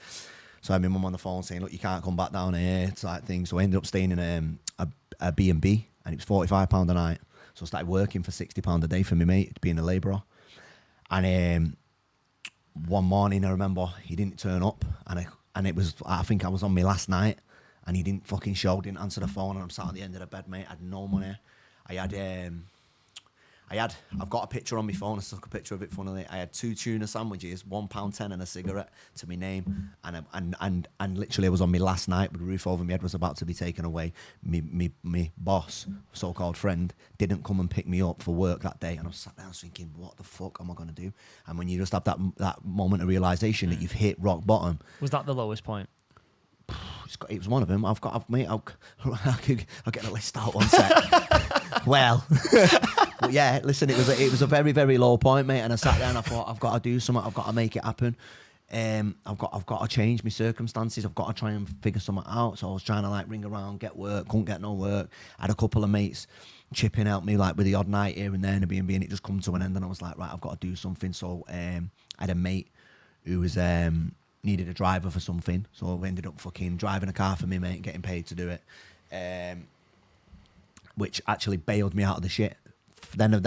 [SPEAKER 1] So I had my mum on the phone saying, look, you can't come back down here, type thing. So I ended up staying in a B&B, and it was £45 a night. So I started working for £60 a day for my mate, being a labourer. And one morning, I remember he didn't turn up, and it was, I think I was on my last night, and he didn't fucking show, didn't answer the phone, and I'm sat at the end of the bed, mate. I had no money. I've got a picture on my phone. I took a picture of it, funnily. I had 2 tuna sandwiches, £1.10 and a cigarette to my name. And literally I was on my last night with the roof over my head was about to be taken away. Me boss, so-called friend, didn't come and pick me up for work that day. And I was sat down thinking, what the fuck am I going to do? And when you just have that moment of realisation that you've hit rock bottom.
[SPEAKER 2] Was that the lowest point?
[SPEAKER 1] It was one of them. I'll get a list out one sec. Well... But yeah, listen, it was a very, very low point, mate. And I sat there and I thought, I've got to do something. I've got to make it happen. I've got to change my circumstances. I've got to try and figure something out. So I was trying to like ring around, get work, couldn't get no work. I had a couple of mates chipping out me like with the odd night here and there in a B&B, and it just come to an end. And I was like, right, I've got to do something. So I had a mate who was needed a driver for something. So I ended up fucking driving a car for me, mate, and getting paid to do it, which actually bailed me out of the shit. Then I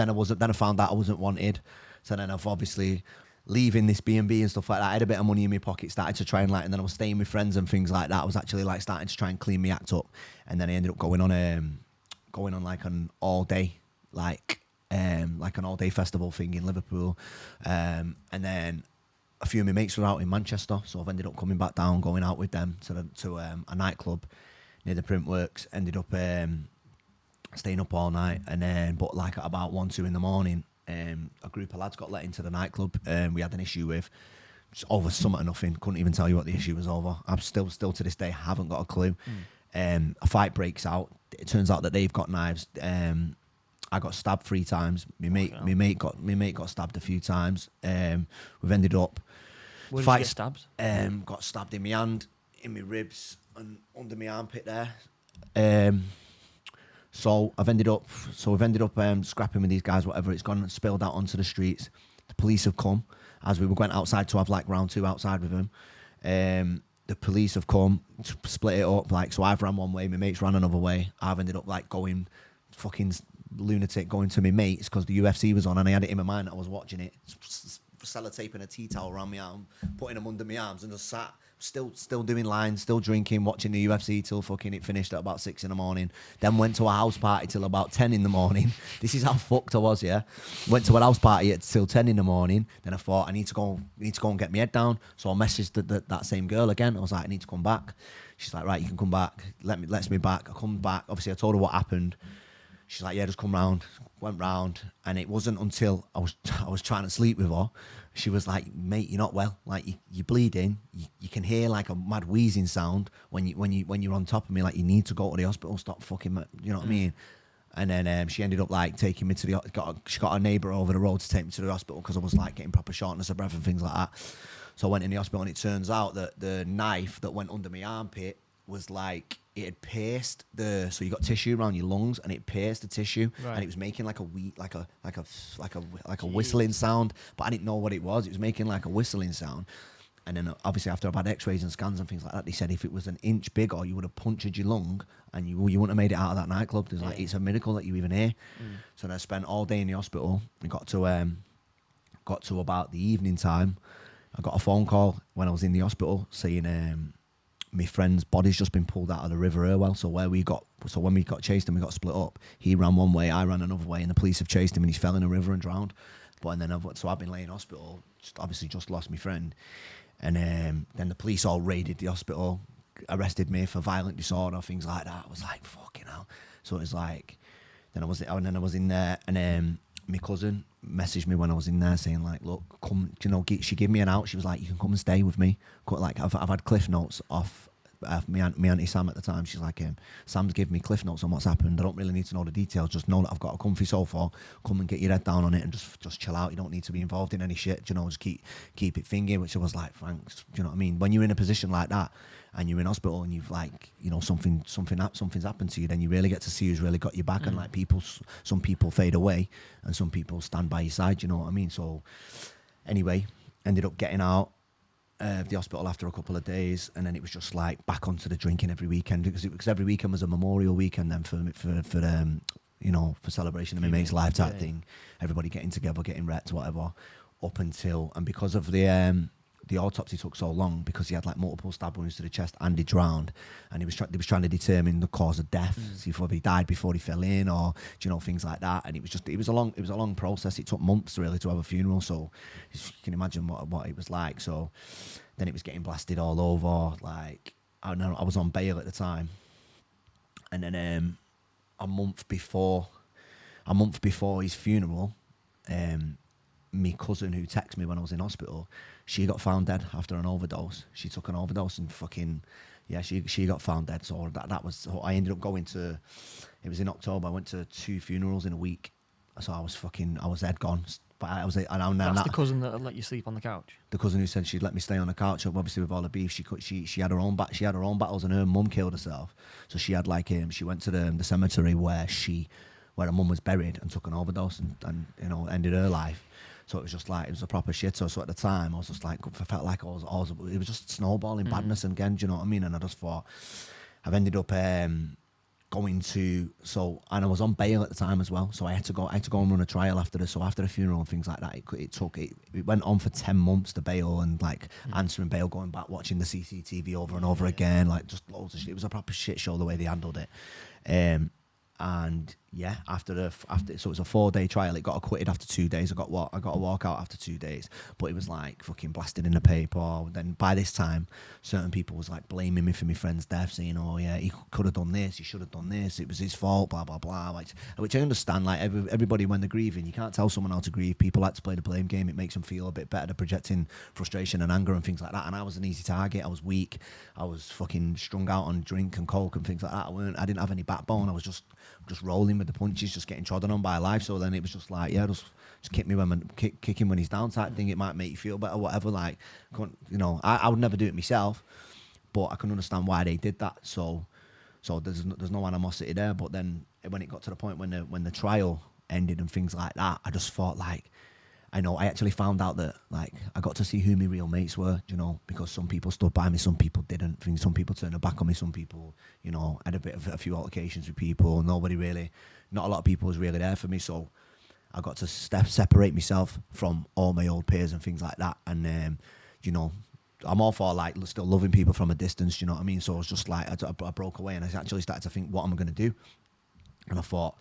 [SPEAKER 1] found out I wasn't wanted. So then I've obviously leaving this B&B and stuff like that. I had a bit of money in my pocket, started to try and and then I was staying with friends and things like that. I was actually like starting to try and clean my act up. And then I ended up going on like an all day, like an all day festival thing in Liverpool. And then a few of my mates were out in Manchester. So I've ended up coming back down, going out with them to a nightclub near the Printworks. Ended up, staying up all night, and then but like at about 1-2 in the morning, a group of lads got let into the nightclub. We had an issue with just over something or nothing. Couldn't even tell you what the issue was over. I'm still to this day haven't got a clue. A fight breaks out. It turns out that they've got knives. I got stabbed 3 times. My mate got stabbed a few times. We've ended up.
[SPEAKER 2] Where did you get stabbed?
[SPEAKER 1] Got stabbed in my hand, in my ribs, and under my armpit there. So we've ended up scrapping with these guys, whatever. It's gone and spilled out onto the streets. The police have come as we were going outside to have like round two outside with them. The police have come, split it up. Like, so I've ran one way, my mates ran another way. I've ended up like going fucking lunatic, going to my mates because the UFC was on, and I had it in my mind that I was watching it. Sellotaping a tea towel around my arm, putting them under my arms, and just sat, still doing lines, still drinking, watching the UFC till fucking it finished at about 6 a.m. Then went to a house party till about 10 a.m. This is how fucked I was, yeah. Went to a house party till 10 a.m. Then I thought I need to go and get my head down. So I messaged that same girl again. I was like, I need to come back. She's like, right, you can come back. Lets me back. I come back. Obviously, I told her what happened. She's like, yeah, just come round. Went round, and it wasn't until I was trying to sleep with her. She was like, mate, you're not well. Like you're bleeding. You can hear like a mad wheezing sound when you're on top of me. Like you need to go to the hospital. Stop fucking. You know what I mean? And then she ended up like taking me to she got a neighbour over the road to take me to the hospital because I was like getting proper shortness of breath and things like that. So I went in the hospital, and it turns out that the knife that went under my armpit was like, it had pierced so you got tissue around your lungs, and it pierced the tissue, right. And it was making like a whistling sound, but I didn't know what it was. It was making like a whistling sound. And then obviously after I've had x-rays and scans and things like that, they said if it was an inch bigger, you would have punctured your lung and you wouldn't have made it out of that nightclub. There's like, it's a miracle that you even here. So then I spent all day in the hospital and got to about the evening time. I got a phone call when I was in the hospital saying my friend's body's just been pulled out of the River Irwell. So when we got chased and we got split up, he ran one way, I ran another way, and the police have chased him and he's fell in a river and drowned. I've been laying in hospital, just lost my friend. And then the police all raided the hospital, arrested me for violent disorder, things like that. I was like, fucking hell. So it was like, then I was in there, and my cousin messaged me when I was in there saying like, look, come, she gave me an out. She was like, you can come and stay with me. Like I've had cliff notes off my auntie Sam at the time. She's like, Sam's given me cliff notes on what's happened. I don't really need to know the details. Just know that I've got a comfy sofa. Come and get your head down on it and just chill out. You don't need to be involved in any shit. Just keep it thingy. Which I was like, thanks. Do you know what I mean? When you're in a position like that and you're in hospital and you've like, something's happened to you, then you really get to see who's really got your back. And like some people fade away and some people stand by your side. You know what I mean? So anyway, ended up getting out the hospital after a couple of days, and then it was just like back onto the drinking every weekend because every weekend was a memorial weekend then for celebration of my mate's life type thing. Everybody getting together, getting wrecked, whatever. And because of the autopsy took so long because he had like multiple stab wounds to the chest and he drowned, and they was trying to determine the cause of death, see if he died before he fell in or things like that. And it was a long process. It took months really to have a funeral, so you can imagine what it was like. So then it was getting blasted all over. Like I was on bail at the time, and then a month before his funeral, my cousin who texted me when I was in hospital, she got found dead after an overdose. She took an overdose and she got found dead. So I ended up going to, it was in October, I went to 2 funerals in a week. So I was dead gone. But that's the cousin that let you sleep on the couch? The cousin who said she'd let me stay on the couch. Obviously with all the beef, she had her own battles, and her mum killed herself. So she had she went to the cemetery where her mum was buried and took an overdose and ended her life. So it was just like, it was a proper shit. So at the time, I was just like, I felt like it was just snowballing badness again, do you know what I mean? And I just thought, I've ended up going to, and I was on bail at the time as well. So I had to go and run a trial after this. So after the funeral and things like that, it went on for 10 months, the bail, and like answering bail, going back, watching the CCTV over and over again, like just loads of shit. It was a proper shit show the way they handled it. And yeah, after so it was a 4-day trial. It got acquitted after 2 days. I got a walk out after 2 days, but it was like fucking blasted in the paper. Then by this time, certain people was like blaming me for my friend's death, saying, "Oh yeah, he could have done this. He should have done this. It was his fault." Blah blah blah. Which I understand. Like everybody, when they're grieving, you can't tell someone how to grieve. People like to play the blame game. It makes them feel a bit better. They're projecting frustration and anger and things like that. And I was an easy target. I was weak. I was fucking strung out on drink and coke and things like that. I didn't have any backbone. I was just rolling with the punches, just getting trodden on by life. So then it was just like, yeah, just kick him when he's down type thing. It might make you feel better, whatever. Like, I would never do it myself, but I can understand why they did that. So there's no animosity there. But then when it got to the point when the trial ended and things like that, I just thought like, I actually found out that like I got to see who my real mates were, you know, because some people stood by me, some people didn't. Some people turned their back on me, some people, you know, had a few altercations with people. Not a lot of people was really there for me. So I got to separate myself from all my old peers and things like that. And you know, I'm all for like still loving people from a distance, you know what I mean? So I was just like, I broke away and I actually started to think, what am I going to do? And I thought,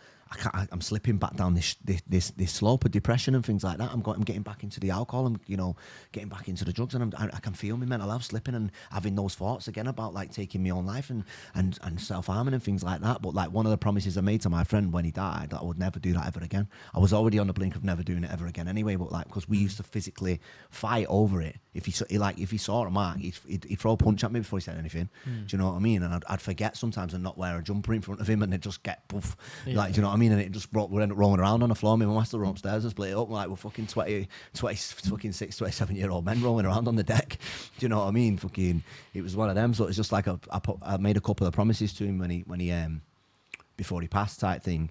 [SPEAKER 1] I'm slipping back down this slope of depression and things like that. I'm getting back into the alcohol and, you know, getting back into the drugs, and I can feel my mental health slipping and having those thoughts again about like taking my own life and self-harming and things like that. But like one of the promises I made to my friend when he died, that I would never do that ever again. I was already on the blink of never doing it ever again anyway, but like, because we used to physically fight over it. If he saw a mark, he'd throw a punch at me before he said anything. Do you know what I mean? And I'd forget sometimes and not wear a jumper in front of him, and they'd just get poof. Yeah. Like, do you know what I mean? And it just we'd end up rolling around on the floor. Me and my master were upstairs and split it up. Like, we're fucking 26, 27-year-old men rolling around on the deck. Do you know what I mean? Fucking, it was one of them. So it's just like I made a couple of promises to him when he before he passed type thing.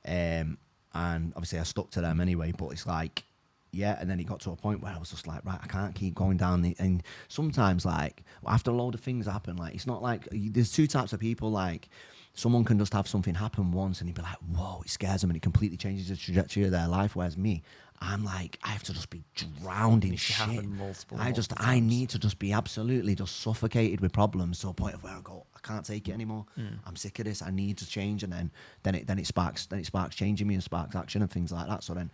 [SPEAKER 1] And obviously I stuck to them anyway, but it's like, yeah, and then it got to a point where I was just like, right, I can't keep going down. And sometimes, like, after a load of things happen, like, it's not like, there's two types of people, like, someone can just have something happen once and you'd be like, whoa, it scares them and it completely changes the trajectory of their life. Whereas me, I'm like, I have to just be drowned in shit. I need to just be absolutely just suffocated with problems to a point of where I go, I can't take it anymore. I'm sick of this. I need to change. And then it sparks changing me and sparks action and things like that. So then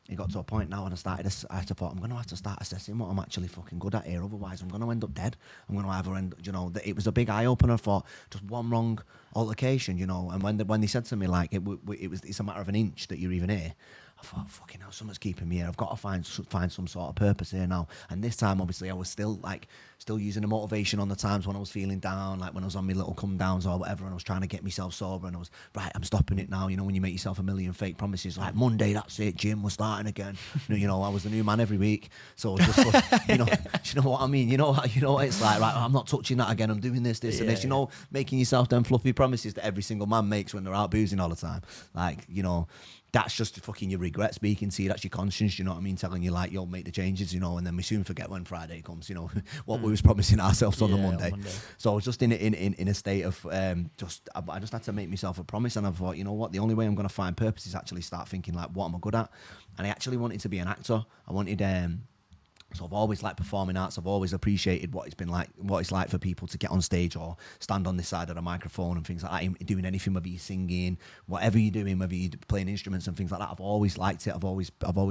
[SPEAKER 1] it got to a point now, and I thought, I'm going to have to start assessing what I'm actually fucking good at here. Otherwise, I'm going to end up dead. I'm going to either end, you know, it was a big eye opener. I thought, just one wrong altercation, you know. And when they said to me, like, it's a matter of an inch that you're even here, I thought, fucking hell, something's keeping me here. I've got to find some sort of purpose here now. And this time, obviously, I was still using the motivation on the times when I was feeling down, like when I was on my little come downs or whatever, and I was trying to get myself sober, and I was, right, I'm stopping it now. You know, when you make yourself a million fake promises, like Monday, that's it, gym, we're starting again. You know, I was the new man every week. So I was just, you know what I mean? You know what it's like, right, I'm not touching that again. I'm doing this, and this, you know, making yourself them fluffy promises that every single man makes when they're out boozing all the time. Like, you know, that's just fucking your regret speaking to you. That's your conscience, you know what I mean? Telling you, like, you'll make the changes, you know, and then we soon forget when Friday comes, you know, what we was promising ourselves on the Monday. So I was just in a state of, I just had to make myself a promise, and I thought, you know what, the only way I'm going to find purpose is actually start thinking, like, what am I good at? And I actually wanted to be an actor. I wanted, so I've always liked performing arts. I've always appreciated what it's like for people to get on stage or stand on this side of the microphone and things like that. Doing anything, whether you're singing, whatever you're doing, whether you're playing instruments and things like that. I've always liked it. I've always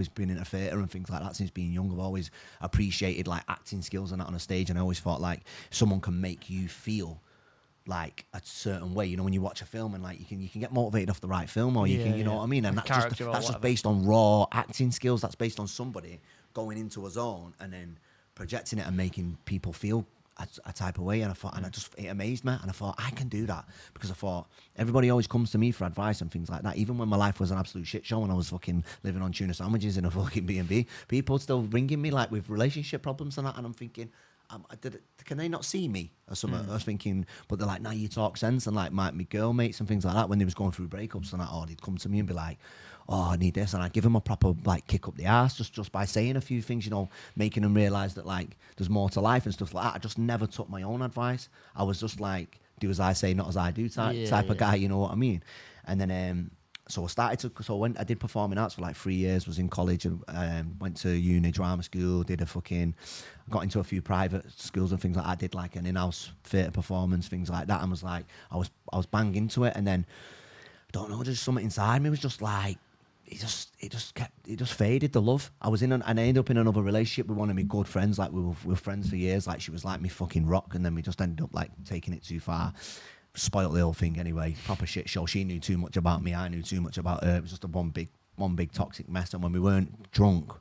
[SPEAKER 1] been in a theatre and things like that since being young. I've always appreciated like acting skills and that on a stage. And I always thought like someone can make you feel like a certain way, you know, when you watch a film and like you can get motivated off the right film, or you can, you know what I mean, and that's just based on raw acting skills. That's based on somebody going into a zone and then projecting it and making people feel a type of way. And I thought, it amazed me, and I thought I can do that, because I thought everybody always comes to me for advice and things like that. Even when my life was an absolute shit show and I was fucking living on tuna sandwiches in a fucking B&B, people still ringing me like with relationship problems and that, and I'm thinking, can they not see me or something? I was thinking, but they're like, nah, you talk sense. And like my girl mates and things like that, when they was going through breakups and that, or they'd come to me and be like, oh, I need this, and I'd give them a proper like kick up the arse just by saying a few things, you know, making them realise that like there's more to life and stuff like that. I just never took my own advice. I was just like, do as I say, not as I do type of guy, you know what I mean? And then so I did performing arts for like 3 years, was in college and went to uni, drama school, got into a few private schools and things like that. I did like an in-house theatre performance, things like that, and was like, I was bang into it, and then, I don't know, just something inside me was just like, it just faded, the love. I ended up in another relationship with one of my good friends, like we were friends for years, like she was like me fucking rock, and then we just ended up like taking it too far. Spoiled the whole thing anyway, proper shit show. She knew too much about me, I knew too much about her. It was just one big toxic mess, and when we weren't drunk,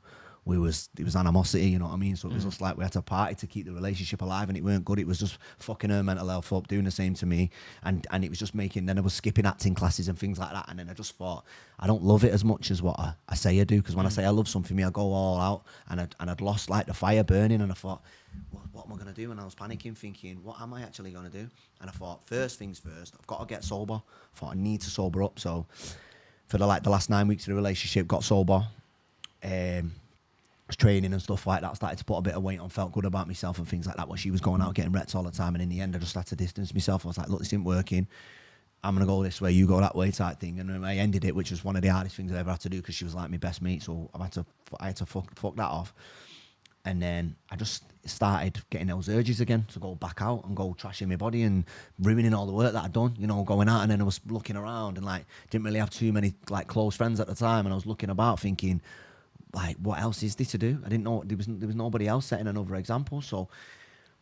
[SPEAKER 1] it was animosity, you know what I mean? So it was just like we had to party to keep the relationship alive, and it weren't good. It was just fucking her mental health up, doing the same to me, and it was just then I was skipping acting classes and things like that, and then I just thought, I don't love it as much as what I say I do, because when I say I love something, I go all out, and I'd lost like the fire burning, and I thought, what am I going to do? And I was panicking, thinking, what am I actually going to do? And I thought, first things first, I've got to get sober. I thought I need to sober up. So for the last 9 weeks of the relationship, got sober, was training and stuff like that, started to put a bit of weight on, felt good about myself and things like that. When she was going out getting wrecked all the time, and in the end I just had to distance myself. I was like, look, this isn't working. I'm going to go this way, you go that way type thing. And then I ended it, which was one of the hardest things I ever had to do, because she was like my best mate, so I had to fuck that off. And then I just started getting those urges again to go back out and go trashing my body and ruining all the work that I'd done, you know, going out. And then I was looking around and like didn't really have too many like close friends at the time, and I was looking about thinking, like, what else is there to do? I didn't know there was nobody else setting another example. So,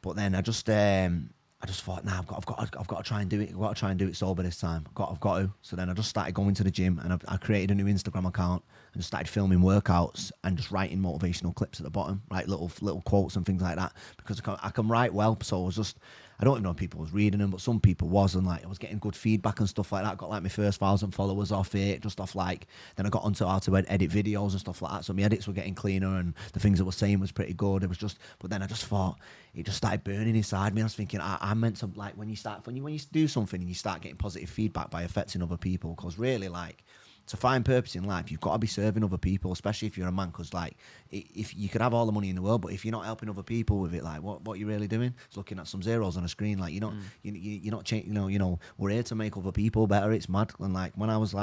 [SPEAKER 1] but then I just thought, nah, I've got to try and do it. I've got to try and do it sober this time. I've got to. So then I just started going to the gym, and I created a new Instagram account and just started filming workouts and just writing motivational clips at the bottom, like little quotes and things like that, because I can write well. So I was just, I don't even know if people was reading them, but some people was, and like I was getting good feedback and stuff like that. Got like my first 1,000 followers off it, just off like. Then I got onto how to edit videos and stuff like that. So my edits were getting cleaner, and the things I was saying was pretty good. It was just, but then I just thought it just started burning inside me. I was thinking I meant to, like, when you do something and you start getting positive feedback by affecting other people, because really, like, to find purpose in life, you've got to be serving other people, especially if you're a man. Because like, if you could have all the money in the world, but if you're not helping other people with it, like, what are you really doing? It's looking at some zeros on a screen. Like, you're not changing. You know, we're here to make other people better. It's mad. And like, when I was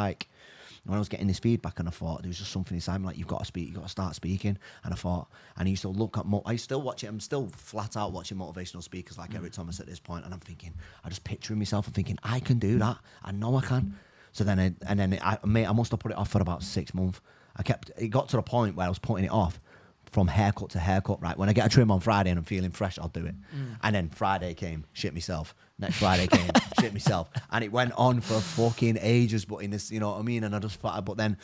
[SPEAKER 1] getting this feedback, and I thought there was just something inside me, like, you've got to speak, you've got to start speaking. And I thought, and I used to look at, I still watch it. I'm still flat out watching motivational speakers like Eric Thomas at this point, and I'm thinking, I just picturing myself and thinking, I can do that. I know I can. So then, I must have put it off for about 6 months. It got to the point where I was putting it off from haircut to haircut. Right, when I get a trim on Friday and I'm feeling fresh, I'll do it. And then Friday came, shit myself. Next Friday came, shit myself. And it went on for fucking ages. But in this, you know what I mean? And I just thought, and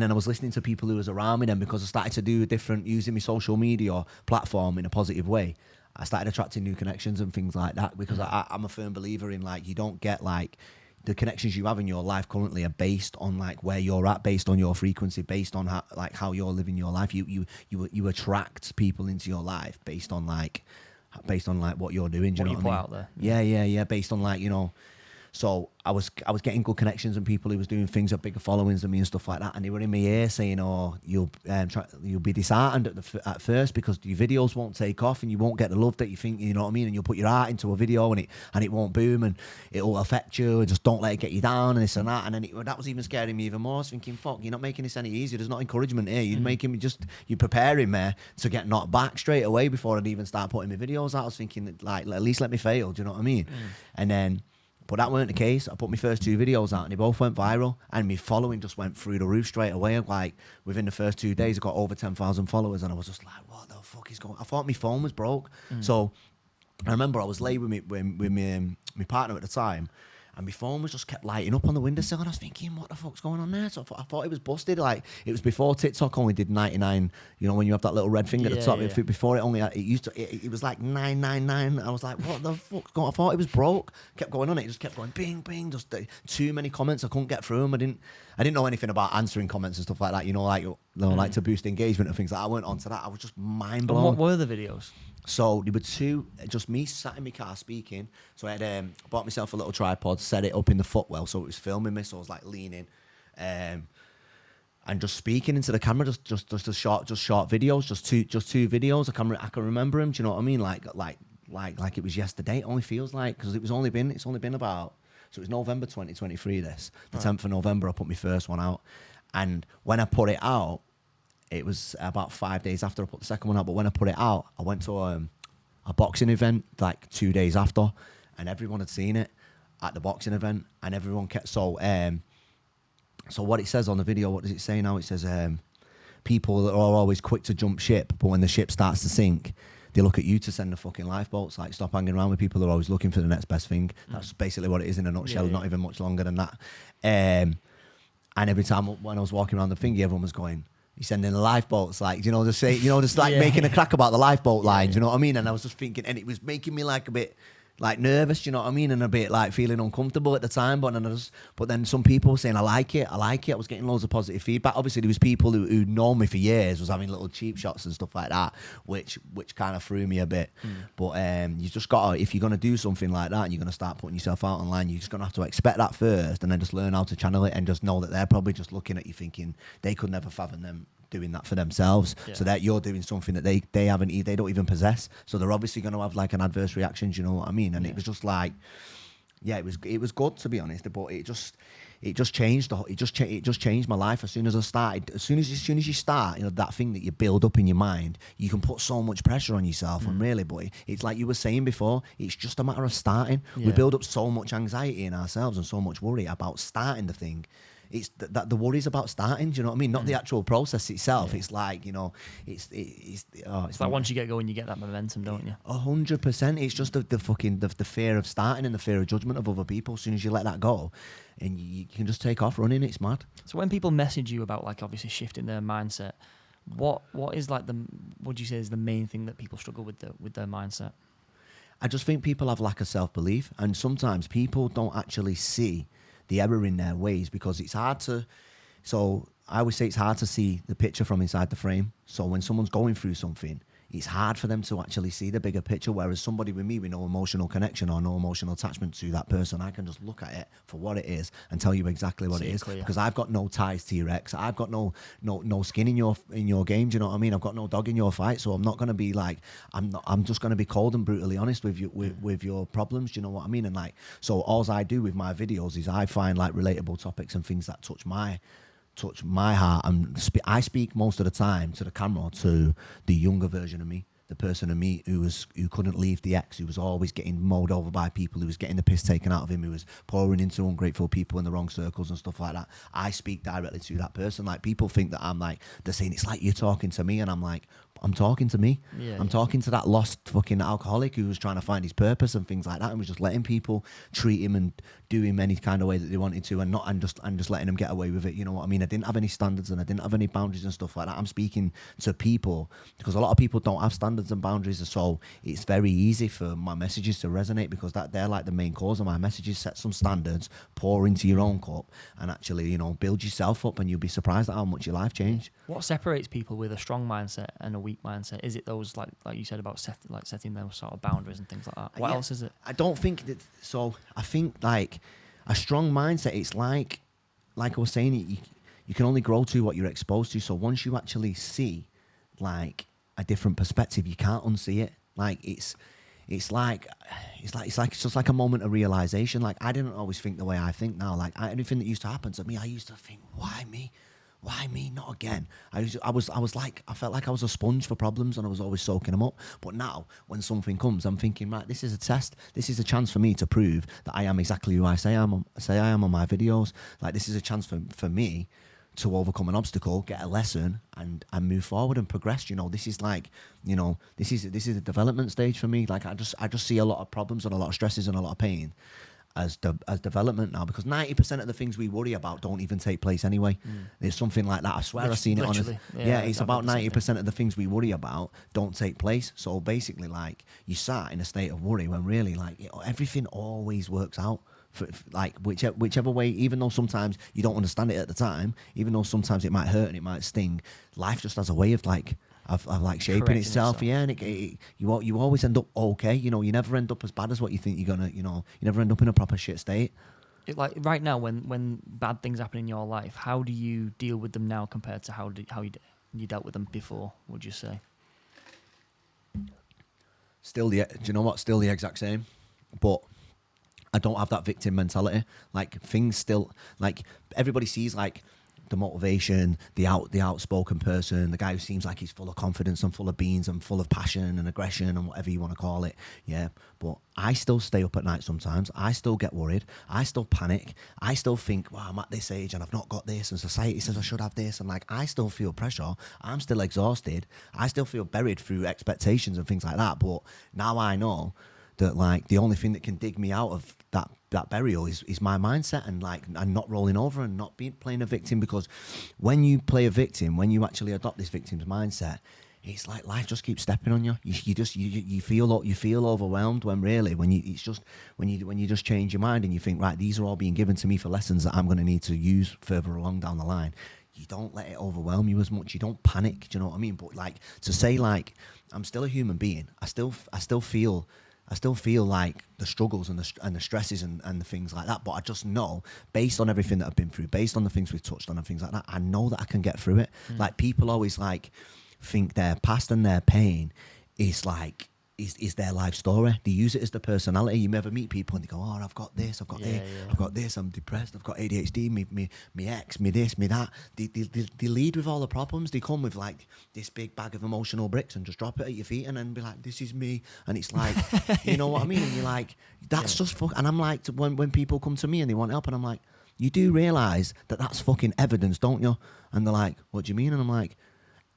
[SPEAKER 1] then I was listening to people who was around me then, because I started to do using my social media platform in a positive way. I started attracting new connections and things like that, because I'm a firm believer in, like, you don't get, like, the connections you have in your life currently are based on, like, where you're at, based on your frequency, based on how you're living your life. You attract people into your life based on what you're doing. Do you know what I mean?
[SPEAKER 2] Out there.
[SPEAKER 1] Yeah. Based on, like, you know. So I was getting good connections and people who was doing things with bigger followings than me and stuff like that, and they were in my ear saying, "Oh, you'll be disheartened at first because your videos won't take off and you won't get the love that you think, you know what I mean, and you'll put your heart into a video and it won't boom and it'll affect you, and just don't let it get you down and this and that." And then that was even scaring me even more. I was thinking, "Fuck, you're not making this any easier. There's not encouragement here. You're preparing me to get knocked back straight away before I'd even start putting my videos out." I was thinking, like, at least let me fail. Do you know what I mean? And then. But that weren't the case. I put my first 2 videos out and they both went viral, and my following just went through the roof straight away. Like, within the first 2 days, I got over 10,000 followers, and I was just like, what the fuck is going on? I thought my phone was broke. So I remember I was late with my partner at the time, and my phone was just kept lighting up on the windowsill, and I was thinking, what the fuck's going on there? So I thought it was busted. Like, it was before TikTok only did 99, you know, when you have that little red thing at the top. Yeah. Before it was like 999. I was like, what the fuck's going on? I thought it was broke. Kept going on it. It just kept going bing, bing. Just too many comments. I couldn't get through them. I didn't know anything about answering comments and stuff like that, you know, like to boost engagement and things like that. I went on to that. I was just mind blown.
[SPEAKER 2] And what were the videos? So
[SPEAKER 1] there were 2, just me sat in my car speaking. So I had bought myself a little tripod, set it up in the footwell, so it was filming me. So I was like leaning, and just speaking into the camera, just short videos, just two videos. I can remember them. Do you know what I mean? Like it was yesterday. It only feels like, because it's only been about. So it was November 2023. The 10th of November, I put my first one out, and when I put it out. It was about 5 days after I put the second one out, but when I put it out, I went to a boxing event like 2 days after, and everyone had seen it at the boxing event, and everyone kept so what it says on the video, what does it say now? It says people are always quick to jump ship, but when the ship starts to sink, they look at you to send the fucking lifeboats. Like, stop hanging around with people who are always looking for the next best thing. That's basically what it is in a nutshell. Not even much longer than that. And every time when I was walking around the thingy, everyone was going, He's sending the lifeboats, like, just like
[SPEAKER 2] Yeah.
[SPEAKER 1] making a crack about the lifeboat lines, you know what I mean? And I was just thinking, and it was making me like a bit like nervous, you know what I mean? And a bit like feeling uncomfortable at the time. But then some people were saying, I like it. I was getting loads of positive feedback. Obviously, there was people who known me for years, was having little cheap shots and stuff like that, which kind of threw me a bit. But you just got to, if you're going to do something like that and you're going to start putting yourself out online, you're just going to have to expect that first and then just learn how to channel it and just know that they're probably just looking at you thinking they could never fathom them doing that for themselves, so that you're doing something that they don't even possess, so they're obviously going to have like an adverse reaction, do you know what I mean? And it was just like, it was good, to be honest, but it just changed my life as soon as I started. As soon as you start, that thing that you build up in your mind, you can put so much pressure on yourself. And really, boy, it's like you were saying before, it's just a matter of starting. We build up so much anxiety in ourselves and so much worry about starting the thing. It's that the worry's about starting. Do you know what I mean? Not the actual process itself. It's like, it's
[SPEAKER 2] like once you get going, you get that momentum, don't you?
[SPEAKER 1] 100%. It's just the fear of starting and the fear of judgment of other people. As soon as you let that go, and you can just take off running, it's mad.
[SPEAKER 2] So when people message you about like obviously shifting their mindset, what is like what do you say is the main thing that people struggle with their mindset?
[SPEAKER 1] I just think people have lack of self-belief, and sometimes people don't actually see the error in their ways, because it's hard to, so I always say it's hard to see the picture from inside the frame. So when someone's going through something, it's hard for them to actually see the bigger picture, whereas somebody with me with no emotional connection or no emotional attachment to that person, I can just look at it for what it is and tell you exactly what it is, because I've got no ties to your ex. I've got no skin in your game, do you know what I mean? I've got no dog in your fight, so I'm not going to be like, I'm just going to be cold and brutally honest with you with your problems, do you know what I mean? And like, so all I do with my videos is I find like relatable topics and things that touch my heart, and I speak most of the time to the camera to the younger version of me, the person of me who couldn't leave the ex, who was always getting mowed over by people, who was getting the piss taken out of him, who was pouring into ungrateful people in the wrong circles and stuff like that. I speak directly to that person. Like, people think that I'm like, they're saying it's like you're talking to me, and I'm like, I'm talking to me. I'm talking to that lost fucking alcoholic who was trying to find his purpose and things like that, and was just letting people treat him and do him any kind of way that they wanted to, and just letting him get away with it. You know what I mean? I didn't have any standards and I didn't have any boundaries and stuff like that. I'm speaking to people because a lot of people don't have standards and boundaries, so it's very easy for my messages to resonate, because they're like the main cause of my messages. Set some standards, pour into your own cup, and actually, build yourself up, and you'll be surprised at how much your life changed.
[SPEAKER 2] What separates people with a strong mindset and a weak mindset? Is it those like you said about setting those sort of boundaries and things like that? What else is it?
[SPEAKER 1] I don't think that. So I think like a strong mindset, it's like I was saying, you can only grow to what you're exposed to. So once you actually see like a different perspective, you can't unsee it. Like it's just like a moment of realization. Like, I didn't always think the way I think now. Like, anything that used to happen to me, I used to think, why me? Why me? Not again. I felt like I was a sponge for problems, and I was always soaking them up. But now, when something comes, I'm thinking, right, this is a test. This is a chance for me to prove that I am exactly who I say I am on my videos. Like, this is a chance for me to overcome an obstacle, get a lesson, and move forward and progress. This is like, this is a development stage for me. Like, I just see a lot of problems and a lot of stresses and a lot of pain as development now, because 90% of the things we worry about don't even take place anyway. It's something like that. I swear I've seen it on it. Yeah, it's about 90% of the things we worry about don't take place. So basically, like, you sat in a state of worry when really, like, everything always works out. Like, whichever way, even though sometimes you don't understand it at the time, even though sometimes it might hurt and it might sting, life just has a way of like shaping itself. Yeah, and you always end up okay. You never end up as bad as what you think you're gonna. You never end up in a proper shit state.
[SPEAKER 2] Like right now, when bad things happen in your life, how do you deal with them now compared to how you dealt with them before? Would you say?
[SPEAKER 1] Still do you know what? Still the exact same, but I don't have that victim mentality. Like, things still, like, everybody sees like the motivation, the outspoken person, the guy who seems like he's full of confidence and full of beans and full of passion and aggression and whatever you want to call it. Yeah, but I still stay up at night sometimes. I still get worried. I still panic. I still think, wow, I'm at this age and I've not got this, and society says I should have this, and like, I still feel pressure. I'm still exhausted. I still feel buried through expectations and things like that. But now I know that like the only thing that can dig me out of that burial is my mindset, and like and not rolling over and not playing a victim. Because when you play a victim, when you actually adopt this victim's mindset, it's like life just keeps stepping on you. You feel overwhelmed, when really when you just change your mind and you think, right, these are all being given to me for lessons that I'm going to need to use further along down the line. You don't let it overwhelm you as much. You don't panic. Do you know what I mean? But like to say, like, I'm still a human being. I still feel like the struggles and the stresses and the things like that. But I just know, based on everything that I've been through, based on the things we've touched on and things like that, I know that I can get through it. Like, people always like think their past and their pain is like is their life story. They use it as the personality. You ever meet people and they go, oh, I've got this, I've got I've got this, I'm depressed, I've got ADHD, me ex, me this, me that. They lead with all the problems. They come with like this big bag of emotional bricks and just drop it at your feet and then be like, this is me. And it's like, you know what I mean? And you're like, that's just fuck. And I'm like, when people come to me and they want help, and I'm like, you do realise that that's fucking evidence, don't you? And they're like, what do you mean? And I'm like,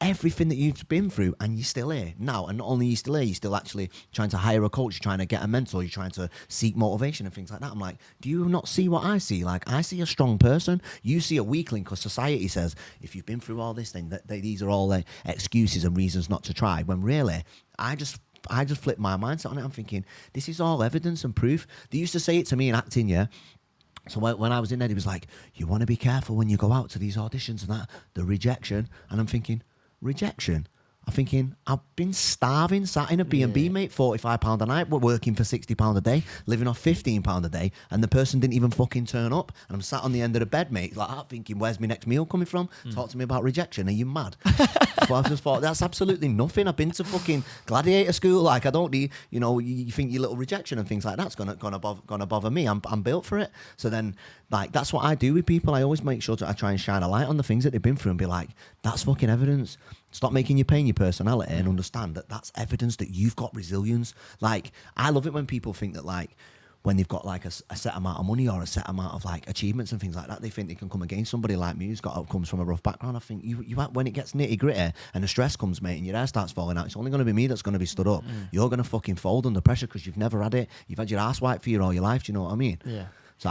[SPEAKER 1] everything that you've been through, and you're still here now. And not only are you still here, you're still actually trying to hire a coach, you're trying to get a mentor, you're trying to seek motivation and things like that. I'm like, do you not see what I see? Like, I see a strong person. You see a weakling, because society says if you've been through all this, then these are all like excuses and reasons not to try. When really, I just flip my mindset on it. I'm thinking, this is all evidence and proof. They used to say it to me in acting, yeah. So when I was in there, he was like, you want to be careful when you go out to these auditions and that, the rejection. And I'm thinking, rejection? I'm thinking, I've been starving, sat in a B&B, mate, £45 a night. We're working for £60 a day, living off £15 a day, and the person didn't even fucking turn up. And I'm sat on the end of the bed, mate, like that, thinking, where's my next meal coming from? Talk to me about rejection. Are you mad? So I just thought, that's absolutely nothing. I've been to fucking gladiator school. Like, I don't need, you know, you think your little rejection and things like that's gonna bother me. I'm built for it. So then, like, that's what I do with people. I always make sure I try and shine a light on the things that they've been through and be like, that's fucking evidence. Stop making your pain your personality and understand that that's evidence that you've got resilience. Like, I love it when people think that, like, when they've got like a set amount of money or a set amount of like achievements and things like that, they think they can come against somebody like me who's comes from a rough background. I think you when it gets nitty gritty and the stress comes, mate, and your hair starts falling out, it's only going to be me that's going to be stood up. You're going to fucking fold under pressure because you've never had it. You've had your ass wiped for you all your life. Do you know what I mean?
[SPEAKER 2] Yeah.
[SPEAKER 1] So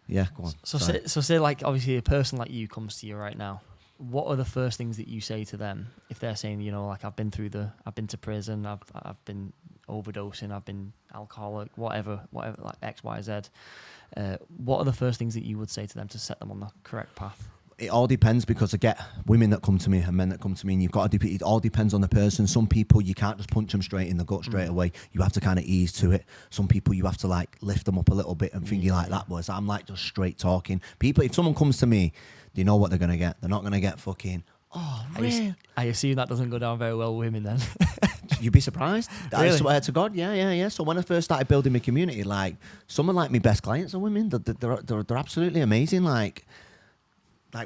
[SPEAKER 1] go on.
[SPEAKER 2] So say like, obviously a person like you comes to you right now. What are the first things that you say to them if they're saying, you know, like, I've been to prison, I've been overdosing, I've been alcoholic, whatever, like X, Y, Z. What are the first things that you would say to them to set them on the correct path?
[SPEAKER 1] It all depends, because I get women that come to me and men that come to me, and you've got to it all depends on the person. Some people you can't just punch them straight in the gut straight away. You have to kind of ease to it. Some people you have to like lift them up a little bit and think you like that. Whereas I'm like just straight talking. People, if someone comes to me, they know what they're gonna get. They're not gonna get fucking, oh, really?
[SPEAKER 2] I assume that doesn't go down very well with women then.
[SPEAKER 1] You'd be surprised.
[SPEAKER 2] Really?
[SPEAKER 1] I swear to God, yeah. So when I first started building my community, like, some of like my best clients are women. They're absolutely amazing. Like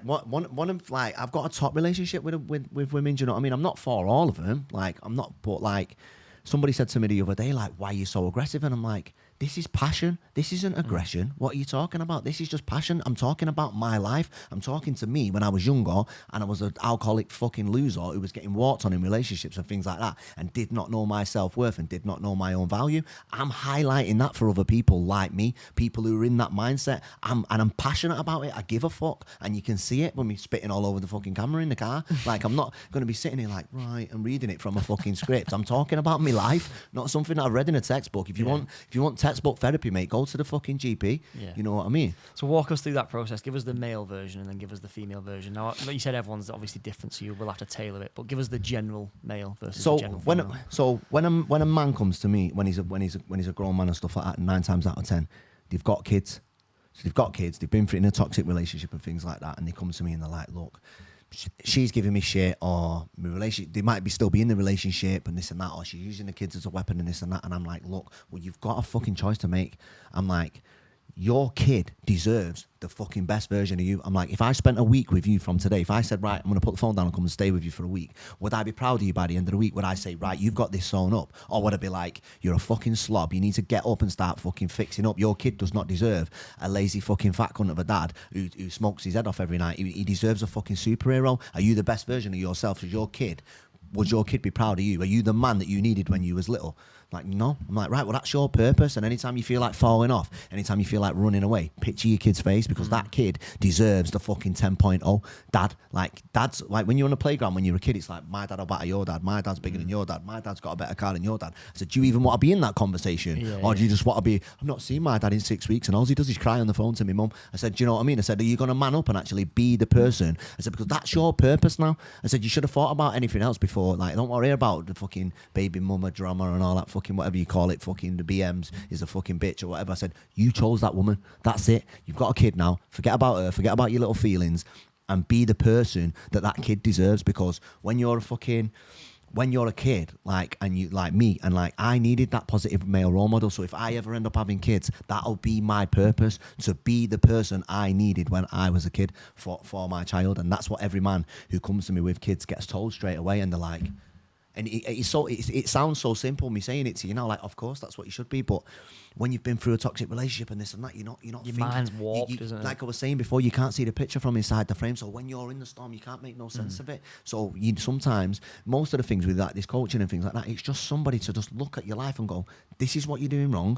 [SPEAKER 1] one of, like, I've got a top relationship with women. Do you know what I mean? I'm not for all of them. Like, I'm not, but like, somebody said to me the other day, like, why are you so aggressive? And I'm like, this is passion. This isn't aggression. What are you talking about? This is just passion. I'm talking about my life. I'm talking to me when I was younger and I was an alcoholic fucking loser who was getting walked on in relationships and things like that and did not know my self-worth and did not know my own value. I'm highlighting that for other people like me, people who are in that mindset. I'm passionate about it. I give a fuck. And you can see it when we're spitting all over the fucking camera in the car. Like, I'm not going to be sitting here like, right, and reading it from a fucking script. I'm talking about my life, not something that I've read in a textbook. If you want textbook therapy, mate, go to the fucking GP.
[SPEAKER 2] Yeah.
[SPEAKER 1] You know what I mean?
[SPEAKER 2] So walk us through that process. Give us the male version and then give us the female version. Now, like you said, everyone's obviously different, so we'll have to tailor it. But give us the general male versus the general female.
[SPEAKER 1] When a man comes to me, when he's a grown man and stuff like that, 9 times out of 10, they've got kids. So they've got kids. They've been in a toxic relationship and things like that, and they come to me and they're like, look, she's giving me shit, or my relationship, they might still be in the relationship and this and that, or she's using the kids as a weapon and this and that. And I'm like, look, well, you've got a fucking choice to make. I'm like, your kid deserves the fucking best version of you. I'm like, if I spent a week with you from today, if I said, right, I'm going to put the phone down and come and stay with you for a week, would I be proud of you by the end of the week? Would I say, right, you've got this sewn up? Or would I be like, you're a fucking slob, you need to get up and start fucking fixing up? Your kid does not deserve a lazy fucking fat cunt of a dad who smokes his head off every night. He deserves a fucking superhero. Are you the best version of yourself as your kid? Would your kid be proud of you? Are you the man that you needed when you was little? Like, no. I'm like, right, well, that's your purpose. And anytime you feel like falling off, anytime you feel like running away, picture your kid's face, because that kid deserves the fucking 10.0. Dad's like, when you're on the playground, when you're a kid, it's like, my dad will batter your dad. My dad's bigger than your dad. My dad's got a better car than your dad. I said, do you even want to be in that conversation? Or do you just want to be, I've not seen my dad in 6 weeks and all he does is cry on the phone to me mum. I said, do you know what I mean? I said, are you going to man up and actually be the person? I said, because that's your purpose now. I said, you should have thought about anything else before. Like, don't worry about the fucking baby mama drama and all that fucking whatever you call it, fucking the BMs is a fucking bitch or whatever. I said, you chose that woman. That's it. You've got a kid now. Forget about her. Forget about your little feelings and be the person that kid deserves. Because when you're a kid, like, and you like me, and like I needed that positive male role model. So if I ever end up having kids, that'll be my purpose, to be the person I needed when I was a kid for my child. And that's what every man who comes to me with kids gets told straight away. And they're like, and it sounds so simple, me saying it to you now, like, of course that's what you should be, but when you've been through a toxic relationship and this and that, you're not
[SPEAKER 2] your mind's warped, isn't it?
[SPEAKER 1] Like I was saying before, you can't see the picture from inside the frame, so when you're in the storm, you can't make no sense of it. So you sometimes, most of the things with like this coaching and things like that, it's just somebody to just look at your life and go, this is what you're doing wrong,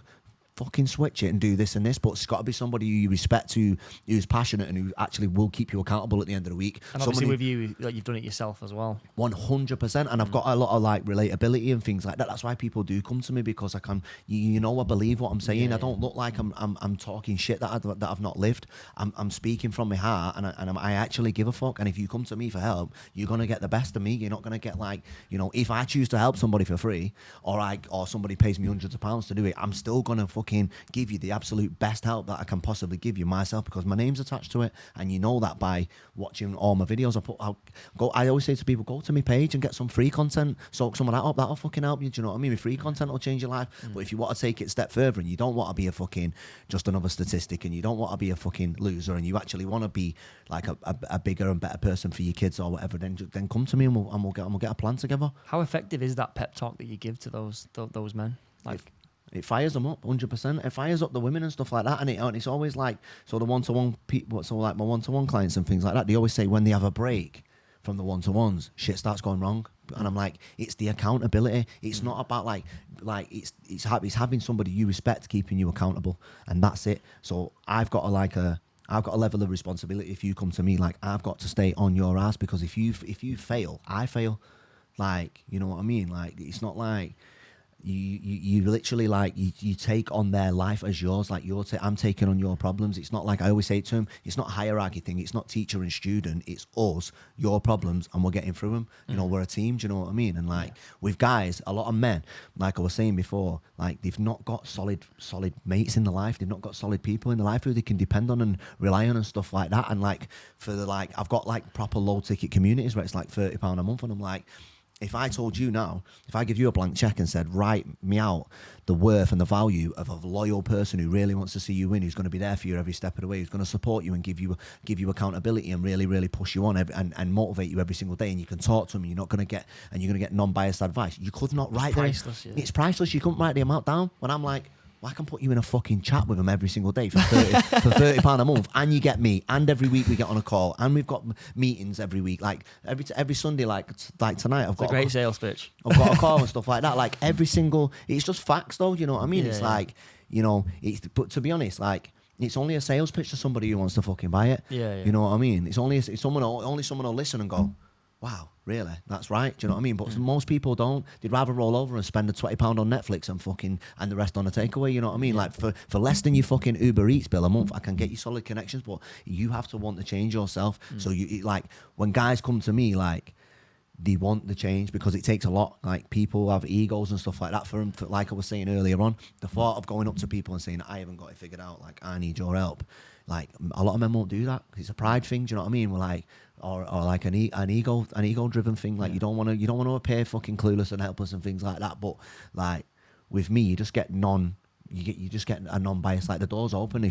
[SPEAKER 1] fucking switch it and do this and this. But it's got to be somebody who you respect, who's passionate and who actually will keep you accountable at the end of the week.
[SPEAKER 2] And obviously with you, like, you've done it yourself as well.
[SPEAKER 1] 100%. And I've got a lot of like relatability and things like that. That's why people do come to me, because I can, I believe what I'm saying. I don't look like I'm talking shit that I've not lived. I'm speaking from my heart, and I actually give a fuck. And if you come to me for help, you're gonna get the best of me. You're not gonna get like, if I choose to help somebody for free, or somebody pays me hundreds of pounds to do it, I'm still gonna fucking give you the absolute best help that I can possibly give you myself, because my name's attached to it. And you know that by watching all my videos. I always say to people, go to my page and get some free content, soak some of that up, that'll fucking help you. Do you know what I mean? Free content will change your life. But if you want to take it a step further, and you don't want to be a fucking just another statistic, and you don't want to be a fucking loser, and you actually want to be like a bigger and better person for your kids or whatever, then come to me and we'll get a plan together.
[SPEAKER 2] How effective is that pep talk that you give to those men? Like,
[SPEAKER 1] it fires them up 100%. It fires up the women and stuff like that. And it's always like, so the one-to-one people, so like my one-to-one clients and things like that, they always say when they have a break from the one-to-ones, shit starts going wrong. And I'm like, it's the accountability. It's not about like it's having somebody you respect keeping you accountable, and that's it. So I've got a level of responsibility. If you come to me, like, I've got to stay on your ass, because if you fail, I fail. Like, you know what I mean? Like, it's not like you literally like you take on their life as yours. Like, I'm taking on your problems. It's not like, I always say to them, it's not a hierarchy thing. It's not teacher and student. It's us, your problems, and we're getting through them. We're a team. Do you know what I mean? And like with guys, a lot of men, like I was saying before, like they've not got solid mates in their life. They've not got solid people in their life who they can depend on and rely on and stuff like that. And like I've got like proper low ticket communities where it's like £30 a month, and I'm like, if I told you now, if I give you a blank check and said, write me out the worth and the value of a loyal person who really wants to see you win, who's going to be there for you every step of the way, who's going to support you and give you accountability and really, really push you on and motivate you every single day, and you can talk to them, and you're going to get non-biased advice. You could not write that. It's priceless. You couldn't write the amount down. When I'm like, well, I can put you in a fucking chat with them every single day for £30 a month, and you get me, and every week we get on a call, and we've got meetings every week, like every Sunday, like tonight I've got
[SPEAKER 2] a great sales pitch.
[SPEAKER 1] I've got a call and stuff like that. Like every single, it's just facts though. You know what I mean? It's like, but to be honest, like, it's only a sales pitch to somebody who wants to fucking buy it. Yeah. You know what I mean? It's only someone will listen and go, wow, really? That's right. Do you know what I mean? But most people don't. They'd rather roll over and spend the £20 on Netflix and the rest on a takeaway. You know what I mean? Like for less than your fucking Uber Eats bill a month, I can get you solid connections, but you have to want to change yourself. So like when guys come to me, like, they want the change, because it takes a lot. Like, people have egos and stuff like that. For like I was saying earlier on, the thought of going up to people and saying, I haven't got it figured out, like, I need your help. Like, a lot of men won't do that. It's a pride thing. Do you know what I mean? We're like, or like an ego driven thing. Like, you don't want to appear fucking clueless and helpless and things like that. But like with me, you just get a non-biased, like, the door's open.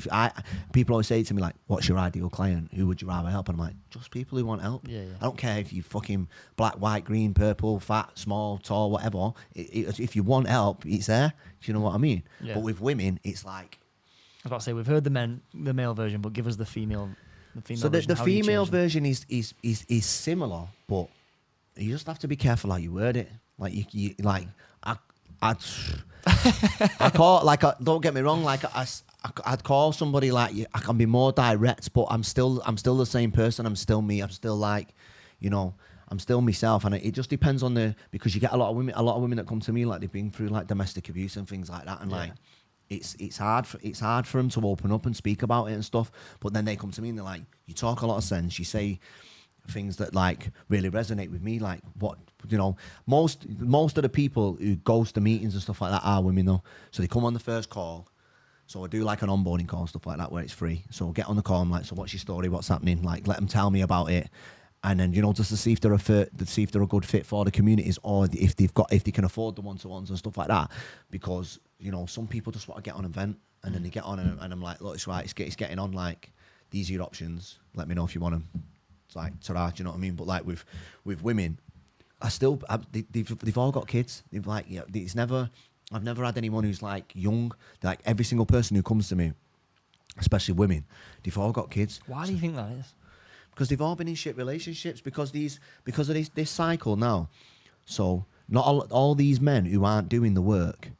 [SPEAKER 1] People always say to me, like, what's your ideal client? Who would you rather help? And I'm like, just people who want help. Yeah. I don't care if you fucking black, white, green, purple, fat, small, tall, whatever. If you want help, it's there. Do you know what I mean? Yeah. But with women, it's like,
[SPEAKER 2] I was about to say, we've heard the male version, but give us the female.
[SPEAKER 1] So the female version is similar, but you just have to be careful how you word it. Like I call like don't get me wrong, like I'd call somebody like you. I can be more direct, but I'm still the same person. I'm still me. I'm still like, you know, I'm still myself, and it just depends on because you get a lot of women that come to me like they've been through like domestic abuse and things like that, and like it's hard for them to open up and speak about it and stuff. But then they come to me and they're like, you talk a lot of sense. You say things that like really resonate with me. Like what, you know, most of the people who ghost the meetings and stuff like that are women though. So they come on the first call. So I do like an onboarding call, stuff like that, where it's free. So I'll get on the call. I'm like, so what's your story? What's happening? Like, let them tell me about it. And then, you know, just to see if they're a good fit for the communities, or if they can afford the one-to-ones and stuff like that. Because, you know, some people just want to get on and vent, and then they get on and I'm like, look, it's right, it's getting on. Like, these are your options. Let me know if you want them. It's like, ta-ra, do you know what I mean? But like with women, they've all got kids. They've like, yeah, I've never had anyone who's like young. Like every single person who comes to me, especially women, they've all got kids.
[SPEAKER 2] Why do you think that is?
[SPEAKER 1] Because they've all been in shit relationships because of this cycle now. So not all these men who aren't doing the work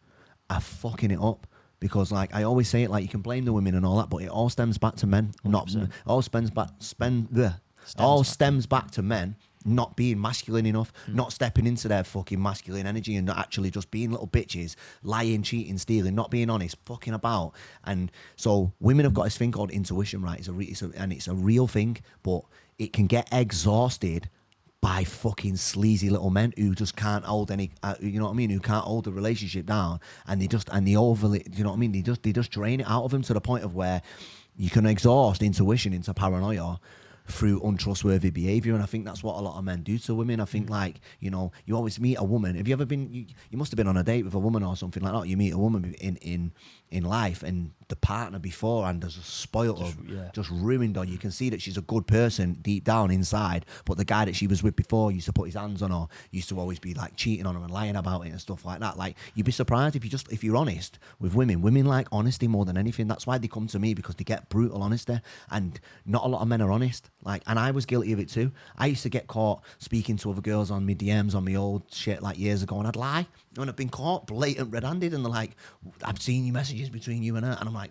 [SPEAKER 1] are fucking it up. Because like I always say it, like you can blame the women and all that, but it all stems back to men.
[SPEAKER 2] 100%.
[SPEAKER 1] Stems back to men not being masculine enough, not stepping into their fucking masculine energy, and not actually just being little bitches, lying, cheating, stealing, not being honest, fucking about. And so women have got this thing called intuition, right? It's a real thing, but it can get exhausted by fucking sleazy little men who just can't hold any, you know what I mean? Who can't hold the relationship down, and they overly, you know what I mean? They just drain it out of them to the point of where you can exhaust intuition into paranoia through untrustworthy behaviour. And I think that's what a lot of men do to women. I think like, you know, you always meet a woman. Have you ever been, you must have been on a date with a woman or something like that. You meet a woman in life, and the partner beforehand has just spoiled her, just ruined her. You can see that she's a good person deep down inside, but the guy that she was with before used to put his hands on her, used to always be like cheating on her and lying about it and stuff like that. Like, you'd be surprised if you're honest with women. Women like honesty more than anything. That's why they come to me, because they get brutal honesty, and not a lot of men are honest. Like, and I was guilty of it too. I used to get caught speaking to other girls on my DMs on my old shit like years ago, and I'd lie. And I've been caught blatant red-handed, and they're like, I've seen your messages between you and her, and I'm like,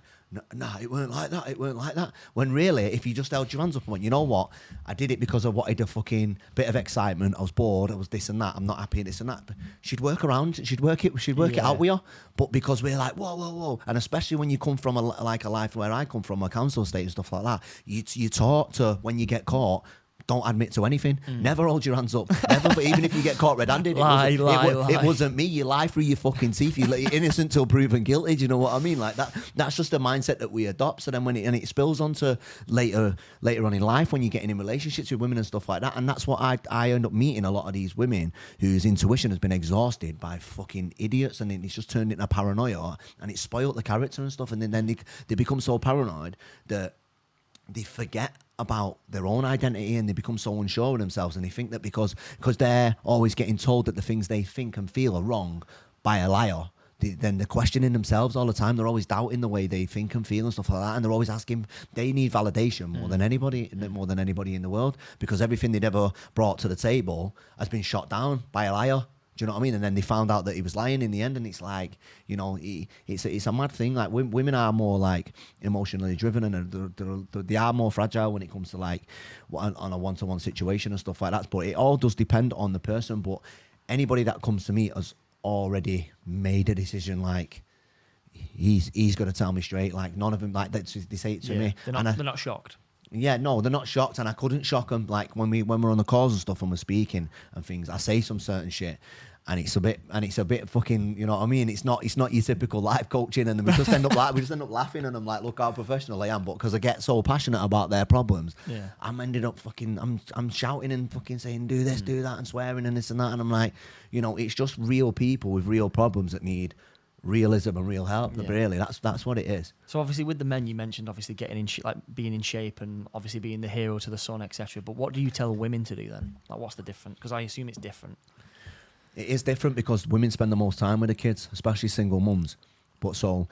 [SPEAKER 1] nah, it weren't like that. When really, if you just held your hands up and went, you know what, I did it because I wanted a fucking bit of excitement, I was bored, I was this and that, I'm not happy, this and that. But she'd work it out with you. But because we're like, whoa, and especially when you come from a life where I come from, a council estate and stuff like that, you taught to, when you get caught, don't admit to anything. Never hold your hands up. Never. But even if you get caught red-handed, it wasn't me. You lie through your fucking teeth. You're innocent till proven guilty. Do you know what I mean? Like that. That's just the mindset that we adopt. So then when it spills onto later on in life, when you're getting in relationships with women and stuff like that, and that's what I end up meeting a lot of these women whose intuition has been exhausted by fucking idiots, and it's just turned into paranoia, and it's spoiled the character and stuff, and then they become so paranoid that they forget about their own identity, and they become so unsure of themselves, and they think that because they're always getting told that the things they think and feel are wrong by a liar, then they're questioning themselves all the time. They're always doubting the way they think and feel and stuff like that, and they're always asking. They need validation more than anybody in the world, because everything they'd ever brought to the table has been shot down by a liar. Do you know what I mean? And then they found out that he was lying in the end, and it's like, you know, it's a mad thing. Like, women are more like emotionally driven, and they are more fragile when it comes to like on a one-to-one situation and stuff like that. But it all does depend on the person. But anybody that comes to me has already made a decision. Like, he's going to tell me straight. Like, none of them, like, they say it to me.
[SPEAKER 2] They're not shocked.
[SPEAKER 1] Yeah, no, they're not shocked, and I couldn't shock them. Like when we're on the calls and stuff, and we're speaking and things, I say some certain shit, and it's a bit fucking, you know what I mean? It's not your typical life coaching, and then we just end up laughing, and I'm like, look how professional I am, but because I get so passionate about their problems, I'm ended up fucking, I'm shouting and fucking saying, do this, do that, and swearing and this and that, and I'm like, you know, it's just real people with real problems that need realism and real help. Really, that's what it is.
[SPEAKER 2] So obviously with the men, you mentioned obviously getting in like being in shape and obviously being the hero to the son, etc. But what do you tell women to do then? Like, what's the difference? Because I assume it's different.
[SPEAKER 1] It is different because women spend the most time with the kids, especially single mums. But so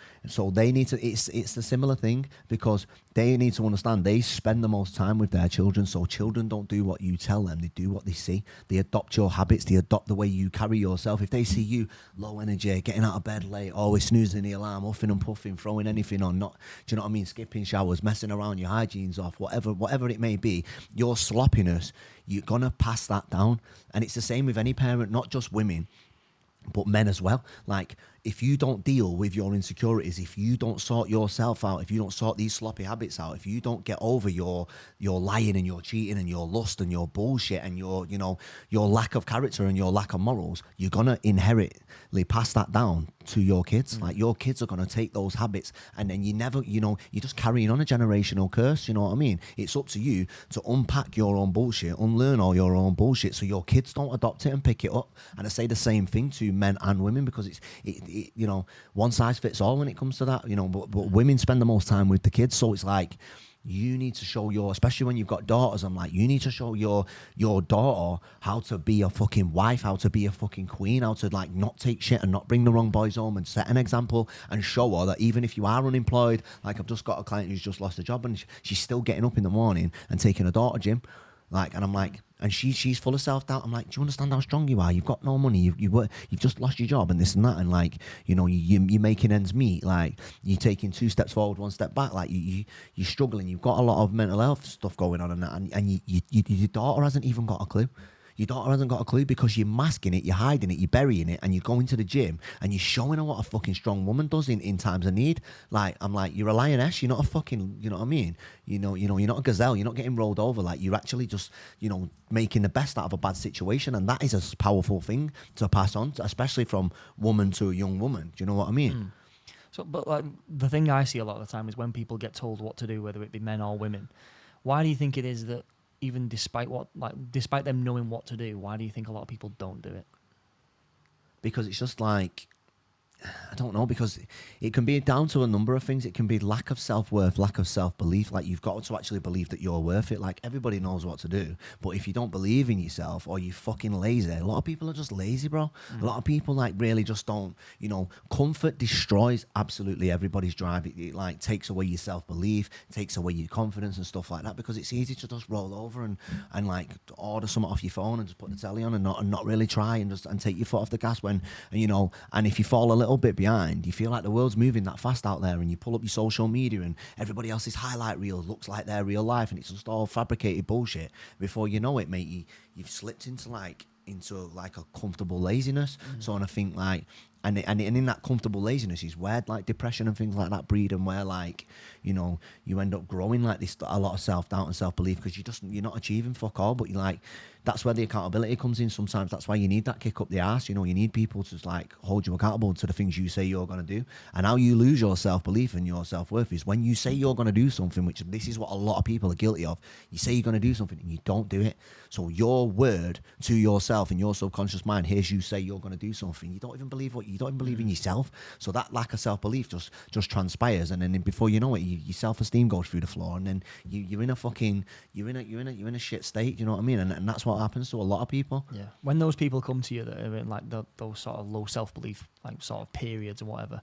[SPEAKER 1] they need to. It's the similar thing, because they need to understand they spend the most time with their children. So children don't do what you tell them; they do what they see. They adopt your habits. They adopt the way you carry yourself. If they see you low energy, getting out of bed late, always snoozing the alarm, huffing and puffing, throwing anything on, not, do you know what I mean? Skipping showers, messing around, your hygiene's off, whatever it may be, your sloppiness, you're gonna pass that down. And it's the same with any parent, not just women, but men as well. Like, if you don't deal with your insecurities, if you don't sort yourself out, if you don't sort these sloppy habits out, if you don't get over your lying and your cheating and your lust and your bullshit and your lack of character and your lack of morals, you're gonna inherently pass that down to your kids. Like, your kids are gonna take those habits, and then you're just carrying on a generational curse. You know what I mean? It's up to you to unpack your own bullshit, unlearn all your own bullshit, so your kids don't adopt it and pick it up. And I say the same thing to men and women, because it's one size fits all when it comes to that. But women spend the most time with the kids, so it's like, you need to show especially when you've got daughters, I'm like, you need to show your daughter how to be a fucking wife, how to be a fucking queen, how to like not take shit and not bring the wrong boys home, and set an example and show her that even if you are unemployed, like I've just got a client who's just lost a job and she's still getting up in the morning and taking her daughter gym. Like, and I'm like, and she's full of self-doubt. I'm like, do you understand how strong you are? You've got no money. You've just lost your job and this and that. And like, you're making ends meet. Like, you're taking 2 steps forward, 1 step back. Like, you're struggling. You've got a lot of mental health stuff going on and that. And your daughter hasn't even got a clue. Your daughter hasn't got a clue, because you're masking it, you're hiding it, you're burying it, and you're going to the gym and you're showing her what a fucking strong woman does in times of need. Like, I'm like, you're a lioness, you're not a fucking, you know what I mean? You're not a gazelle, you're not getting rolled over. Like, you're actually just, making the best out of a bad situation. And that is a powerful thing to pass on, especially from woman to a young woman. Do you know what I mean?
[SPEAKER 2] So, but like, the thing I see a lot of the time is when people get told what to do, whether it be men or women, why do you think it is that even despite them knowing what to do, why do you think a lot of people don't do it?
[SPEAKER 1] Because it's just like, I don't know, because it can be down to a number of things. It can be lack of self-worth, lack of self-belief. Like, you've got to actually believe that you're worth it. Like, everybody knows what to do, but if you don't believe in yourself, or you're fucking lazy, a lot of people are just lazy, bro. A lot of people like really just don't, comfort destroys absolutely everybody's drive. It like takes away your self-belief, takes away your confidence and stuff like that, because it's easy to just roll over and like order something off your phone and just put the telly on and not really try and take your foot off the gas and if you fall a little bit behind, you feel like the world's moving that fast out there, and you pull up your social media and everybody else's highlight reel looks like their real life, and it's just all fabricated bullshit. Before you know it, mate, you've slipped into a comfortable laziness. So, and I think like, and in that comfortable laziness is where like depression and things like that breed, and where like, you end up growing like this, a lot of self-doubt and self-belief, because you're not achieving fuck all. But that's where the accountability comes in. Sometimes that's why you need that kick up the arse. You need people to like hold you accountable to the things you say you're going to do. And how you lose your self-belief and your self-worth is when you say you're going to do something, which this is what a lot of people are guilty of. You say you're going to do something and you don't do it. So your word to yourself in your subconscious mind hears you say you're going to do something. You don't even believe in yourself. So that lack of self-belief just transpires, and then before you know it, your self-esteem goes through the floor, and then you're in a shit state. You know what I mean? And that's what happens to a lot of people.
[SPEAKER 2] Yeah. When those people come to you that are in like those sort of low self-belief, like sort of periods or whatever,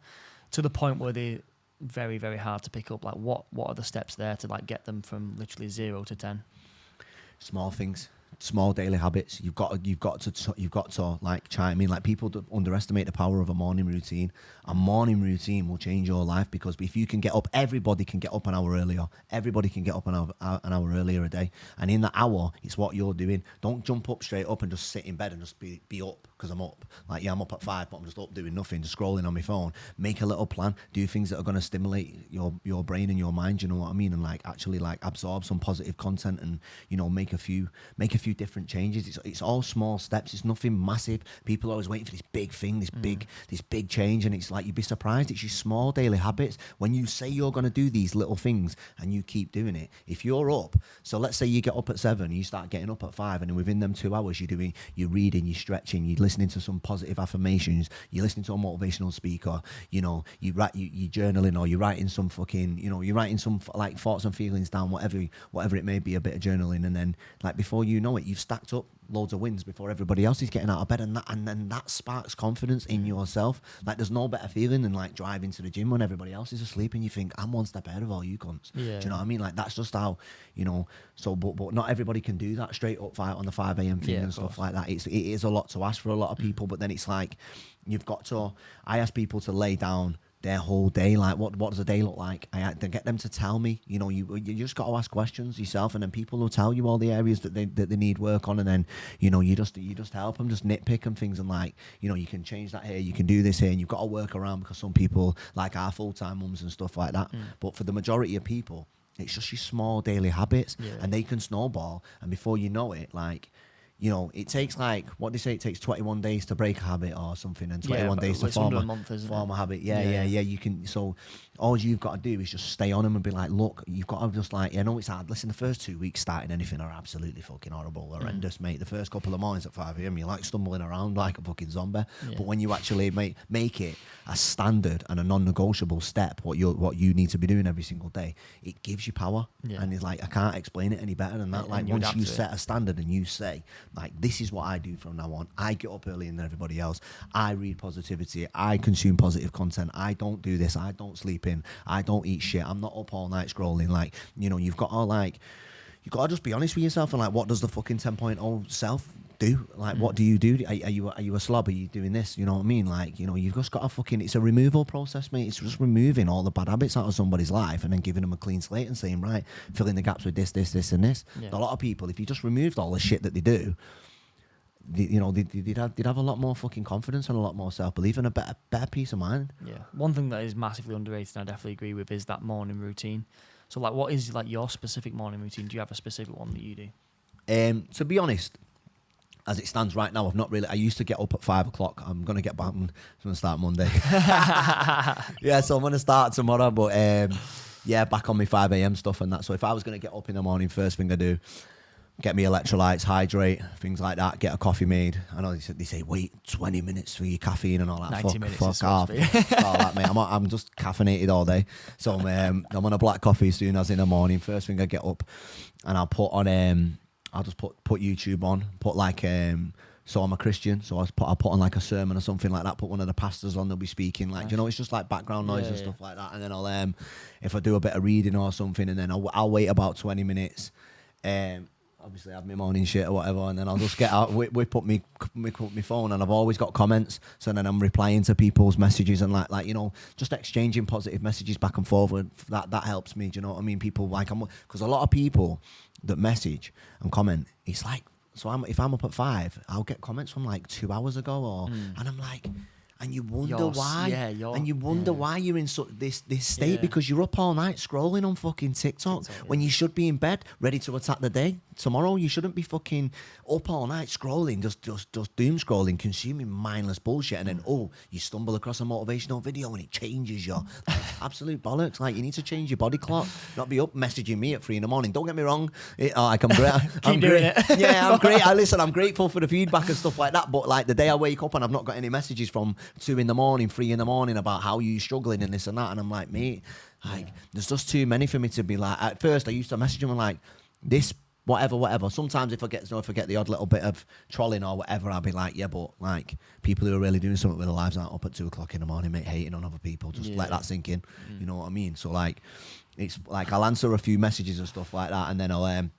[SPEAKER 2] to the point where they're very, very hard to pick up, like what are the steps there to like get them from literally 0 to 10?
[SPEAKER 1] Small things. Small daily habits. You've got to like chime in. Like, people underestimate the power of a morning routine. A morning routine will change your life, because if you can get up, everybody can get up an hour earlier. Everybody can get up an hour earlier a day. And in that hour, it's what you're doing. Don't jump up straight up and just sit in bed and just be up because I'm up. Like, yeah, I'm up at 5, but I'm just up doing nothing, just scrolling on my phone. Make a little plan. Do things that are going to stimulate your brain and your mind. You know what I mean? And like actually like absorb some positive content, and make a few different changes. It's all small steps. It's nothing massive. People are always waiting for this big thing, this big change, and it's like, you'd be surprised. It's your small daily habits. When you say you're going to do these little things and you keep doing it, if you're up, so let's say you get up at 7, you start getting up at 5, and then within them 2 hours you're reading, you're stretching, you're listening to some positive affirmations, you're listening to a motivational speaker, you're journaling, or you're writing some fucking, you're writing some like thoughts and feelings down, whatever it may be, a bit of journaling, and then like before you know it, you've stacked up loads of wins before everybody else is getting out of bed, and then that sparks confidence in yourself. Like, there's no better feeling than like driving to the gym when everybody else is asleep and you think, I'm one step ahead of all you cunts.
[SPEAKER 2] Yeah.
[SPEAKER 1] Do you know what I mean? Like, that's just how, you know. So, but not everybody can do that straight up fight on the 5 a.m. thing and stuff like that. It is a lot to ask for a lot of people, but then it's like, you've got to. I ask people to lay down their whole day, like what does a day look like? I had to get them to tell me. You know, you just got to ask questions yourself, and then people will tell you all the areas that they need work on, and then, you know, you just help them, just nitpick and things, and like, you know, you can change that here, you can do this here, and you've got to work around, because some people like our full-time mums and stuff like that. But for the majority of people, it's just your small daily habits, and they can snowball, and before you know it, like, you know, it takes like, what they say, it takes 21 days to break a habit or something, and 21 days to form a habit. Yeah. You can. So all you've got to do is just stay on them and be like, look, you've got to just like, I know it's hard. Listen, the first 2 weeks starting anything are absolutely fucking horrible, horrendous, mate. The first couple of mornings at 5 a.m, you're like stumbling around like a fucking zombie. Yeah. But when you actually make it a standard and a non-negotiable step, what you need to be doing every single day, it gives you power. Yeah. And it's like, I can't explain it any better than that. Like, once you set a standard and you say, like, this is what I do from now on. I get up earlier than everybody else. I read positivity. I consume positive content. I don't do this. I don't sleep in. I don't eat shit. I'm not up all night scrolling. Like, you know, you've got to just be honest with yourself, and like, what does the fucking 10.0 self do? Like, what do you do? Are you a slob? Are you doing this? You know what I mean? Like, you know, you've just got to fucking, it's a removal process, mate. It's just removing all the bad habits out of somebody's life and then giving them a clean slate and saying, right, fill in the gaps with this, and this. Yeah. A lot of people, if you just removed all the shit that they do, they'd have a lot more fucking confidence and a lot more self-belief and a better peace of mind.
[SPEAKER 2] Yeah. One thing that is massively underrated, and I definitely agree with, is that morning routine. So, like, what is like your specific morning routine? Do you have a specific one that you do?
[SPEAKER 1] To be honest, as it stands right now, I've not really. I used to get up at 5 o'clock. I'm gonna get back. I'm gonna start Monday. Yeah, so I'm gonna start tomorrow. But back on my 5 a.m. stuff and that. So if I was gonna get up in the morning, first thing I do, get me electrolytes, hydrate, things like that, get a coffee made. I know they say wait 20 minutes for your caffeine and all that.
[SPEAKER 2] 90 minutes.
[SPEAKER 1] Fuck off. All that, mate. I'm just caffeinated all day. So I'm on a black coffee as soon as in the morning. First thing I get up, and I'll put on I'll just put YouTube on, put like so I'm a Christian, so I'll put on like a sermon or something like that, put one of the pastors on, they'll be speaking, like, you know, it's just like background noise and stuff like that. And then I'll if I do a bit of reading or something, and then I'll wait about 20 minutes, obviously have my morning shit or whatever, and then I'll just get out, whip up my phone, and I've always got comments, so then I'm replying to people's messages and like you know, just exchanging positive messages back and forward. That helps me. Do you know what I mean? People like, because a lot of people that message and comment, it's like, so if I'm up at 5, I'll get comments from like 2 hours ago, and I'm like, and you wonder why, why you're in this state, because you're up all night scrolling on fucking TikTok when you should be in bed ready to attack the day. Tomorrow you shouldn't be fucking up all night scrolling, just doom scrolling, consuming mindless bullshit, and then you stumble across a motivational video and it changes you. Absolute bollocks. Like, you need to change your body clock, not be up messaging me at 3 a.m. Don't get me wrong, I'm great.
[SPEAKER 2] I'm doing it.
[SPEAKER 1] Yeah, I'm great. I'm grateful for the feedback and stuff like that. But like, the day I wake up and I've not got any messages from 2 a.m, 3 a.m. about how you struggling and this and that, and I'm like, mate, like, there's just too many for me to be like. At first, I used to message them like this. Whatever. Sometimes if I get the odd little bit of trolling or whatever, I'll be like, yeah, but like, people who are really doing something with their lives aren't up at 2 o'clock in the morning, mate, hating on other people. Just let that sink in. You know what I mean? So like, it's like, I'll answer a few messages and stuff like that, and then I'll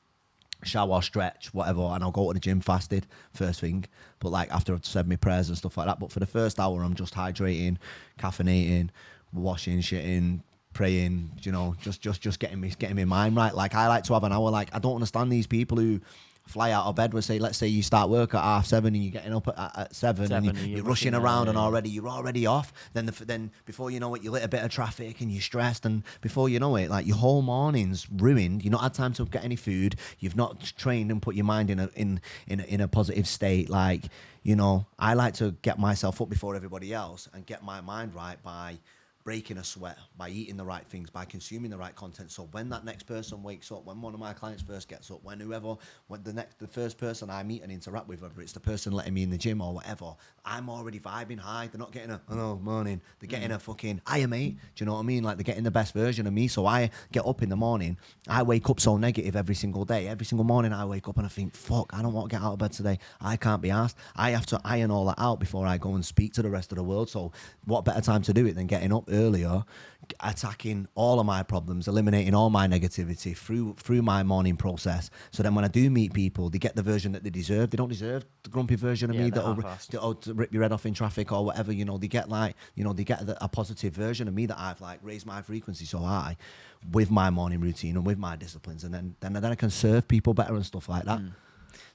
[SPEAKER 1] shower, stretch, whatever, and I'll go to the gym fasted first thing. But like, after I've said my prayers and stuff like that. But for the first hour, I'm just hydrating, caffeinating, washing, shitting, praying, you know, just getting my mind right. Like, I like to have an hour. Like, I don't understand these people who fly out of bed. Let's say you start work at 7:30 and you're getting up at 7 and you're rushing around, and you're already off. Then before you know it, you hit a bit of traffic and you're stressed, and before you know it, like, your whole morning's ruined. You've not had time to get any food. You've not trained and put your mind in a positive state. Like, you know, I like to get myself up before everybody else and get my mind right by breaking a sweat by eating the right things, by consuming the right content. So when that next person wakes up, when one of my clients first gets up, when the first person I meet and interact with, whether it's the person letting me in the gym or whatever, I'm already vibing high. They're not getting a hello morning. They're getting a fucking hiya mate. Do you know what I mean? Like they're getting the best version of me. So I get up in the morning. I wake up so negative every single day. Every single morning I wake up and I think, fuck, I don't want to get out of bed today. I can't be asked. I have to iron all that out before I go and speak to the rest of the world. So what better time to do it than getting up earlier, attacking all of my problems, eliminating all my negativity through my morning process. So then when I do meet people, they get the version that they deserve. They don't deserve the grumpy version of me that'll rip your head off in traffic or whatever. You know, they get a positive version of me that I've like raised my frequency so high with my morning routine and with my disciplines, and then I can serve people better and stuff like that.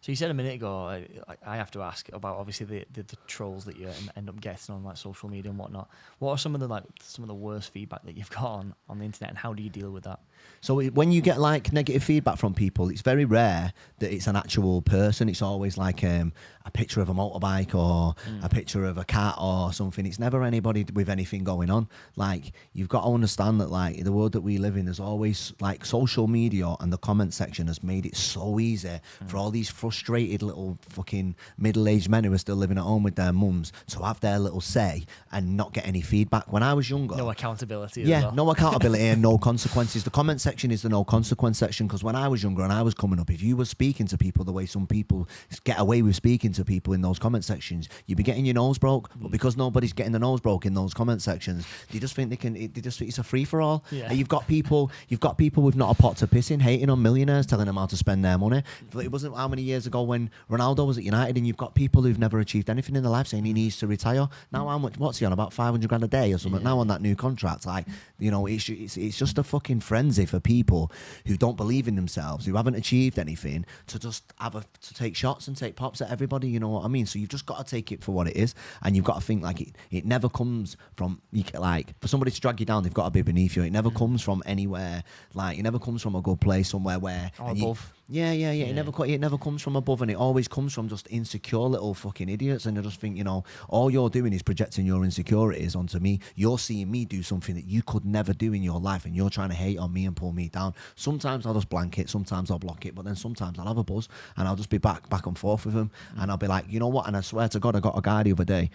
[SPEAKER 2] So you said a minute ago, I have to ask about obviously the trolls that you end up getting on like social media and whatnot. What are some of the worst feedback that you've got on the internet, and how do you deal with that?
[SPEAKER 1] So when you get like negative feedback from people, it's very rare that it's an actual person. It's always like a picture of a motorbike or a picture of a cat or something. It's never anybody with anything going on. Like, you've got to understand that like the world that we live in, there's always like social media, and the comment section has made it so easy for all these frustrated little fucking middle-aged men who are still living at home with their mums to have their little say and not get any feedback. When I was younger,
[SPEAKER 2] no accountability.
[SPEAKER 1] No accountability and no consequences. The comment section is the no consequence section, because when I was younger and I was coming up, if you were speaking to people the way some people get away with speaking to people in those comment sections, you'd be getting your nose broke. But because nobody's getting the nose broke in those comment sections, they just think it's a free for all.
[SPEAKER 2] Yeah.
[SPEAKER 1] And you've got people with not a pot to piss in, hating on millionaires, telling them how to spend their money. It wasn't how many years ago when Ronaldo was at United, and you've got people who've never achieved anything in their life saying he needs to retire. Now what's he on, about 500 grand a day or something? Now on that new contract, like, you know, it's just a fucking frenzy for people who don't believe in themselves, who haven't achieved anything, to just to take shots and take pops at everybody. You know what I mean? So you've just got to take it for what it is, and you've got to think like it never comes from, like, for somebody to drag you down, they've got to be beneath you. It never comes from anywhere. Like, it never comes from a good place somewhere where
[SPEAKER 2] above.
[SPEAKER 1] Yeah. It never comes from above, and it always comes from just insecure little fucking idiots. And I just think, you know, all you're doing is projecting your insecurities onto me. You're seeing me do something that you could never do in your life, and you're trying to hate on me and pull me down. Sometimes I'll just blank it, sometimes I'll block it, but then sometimes I'll have a buzz and I'll just be back and forth with him, and I'll be like, you know what? And I swear to God, I got a guy the other day.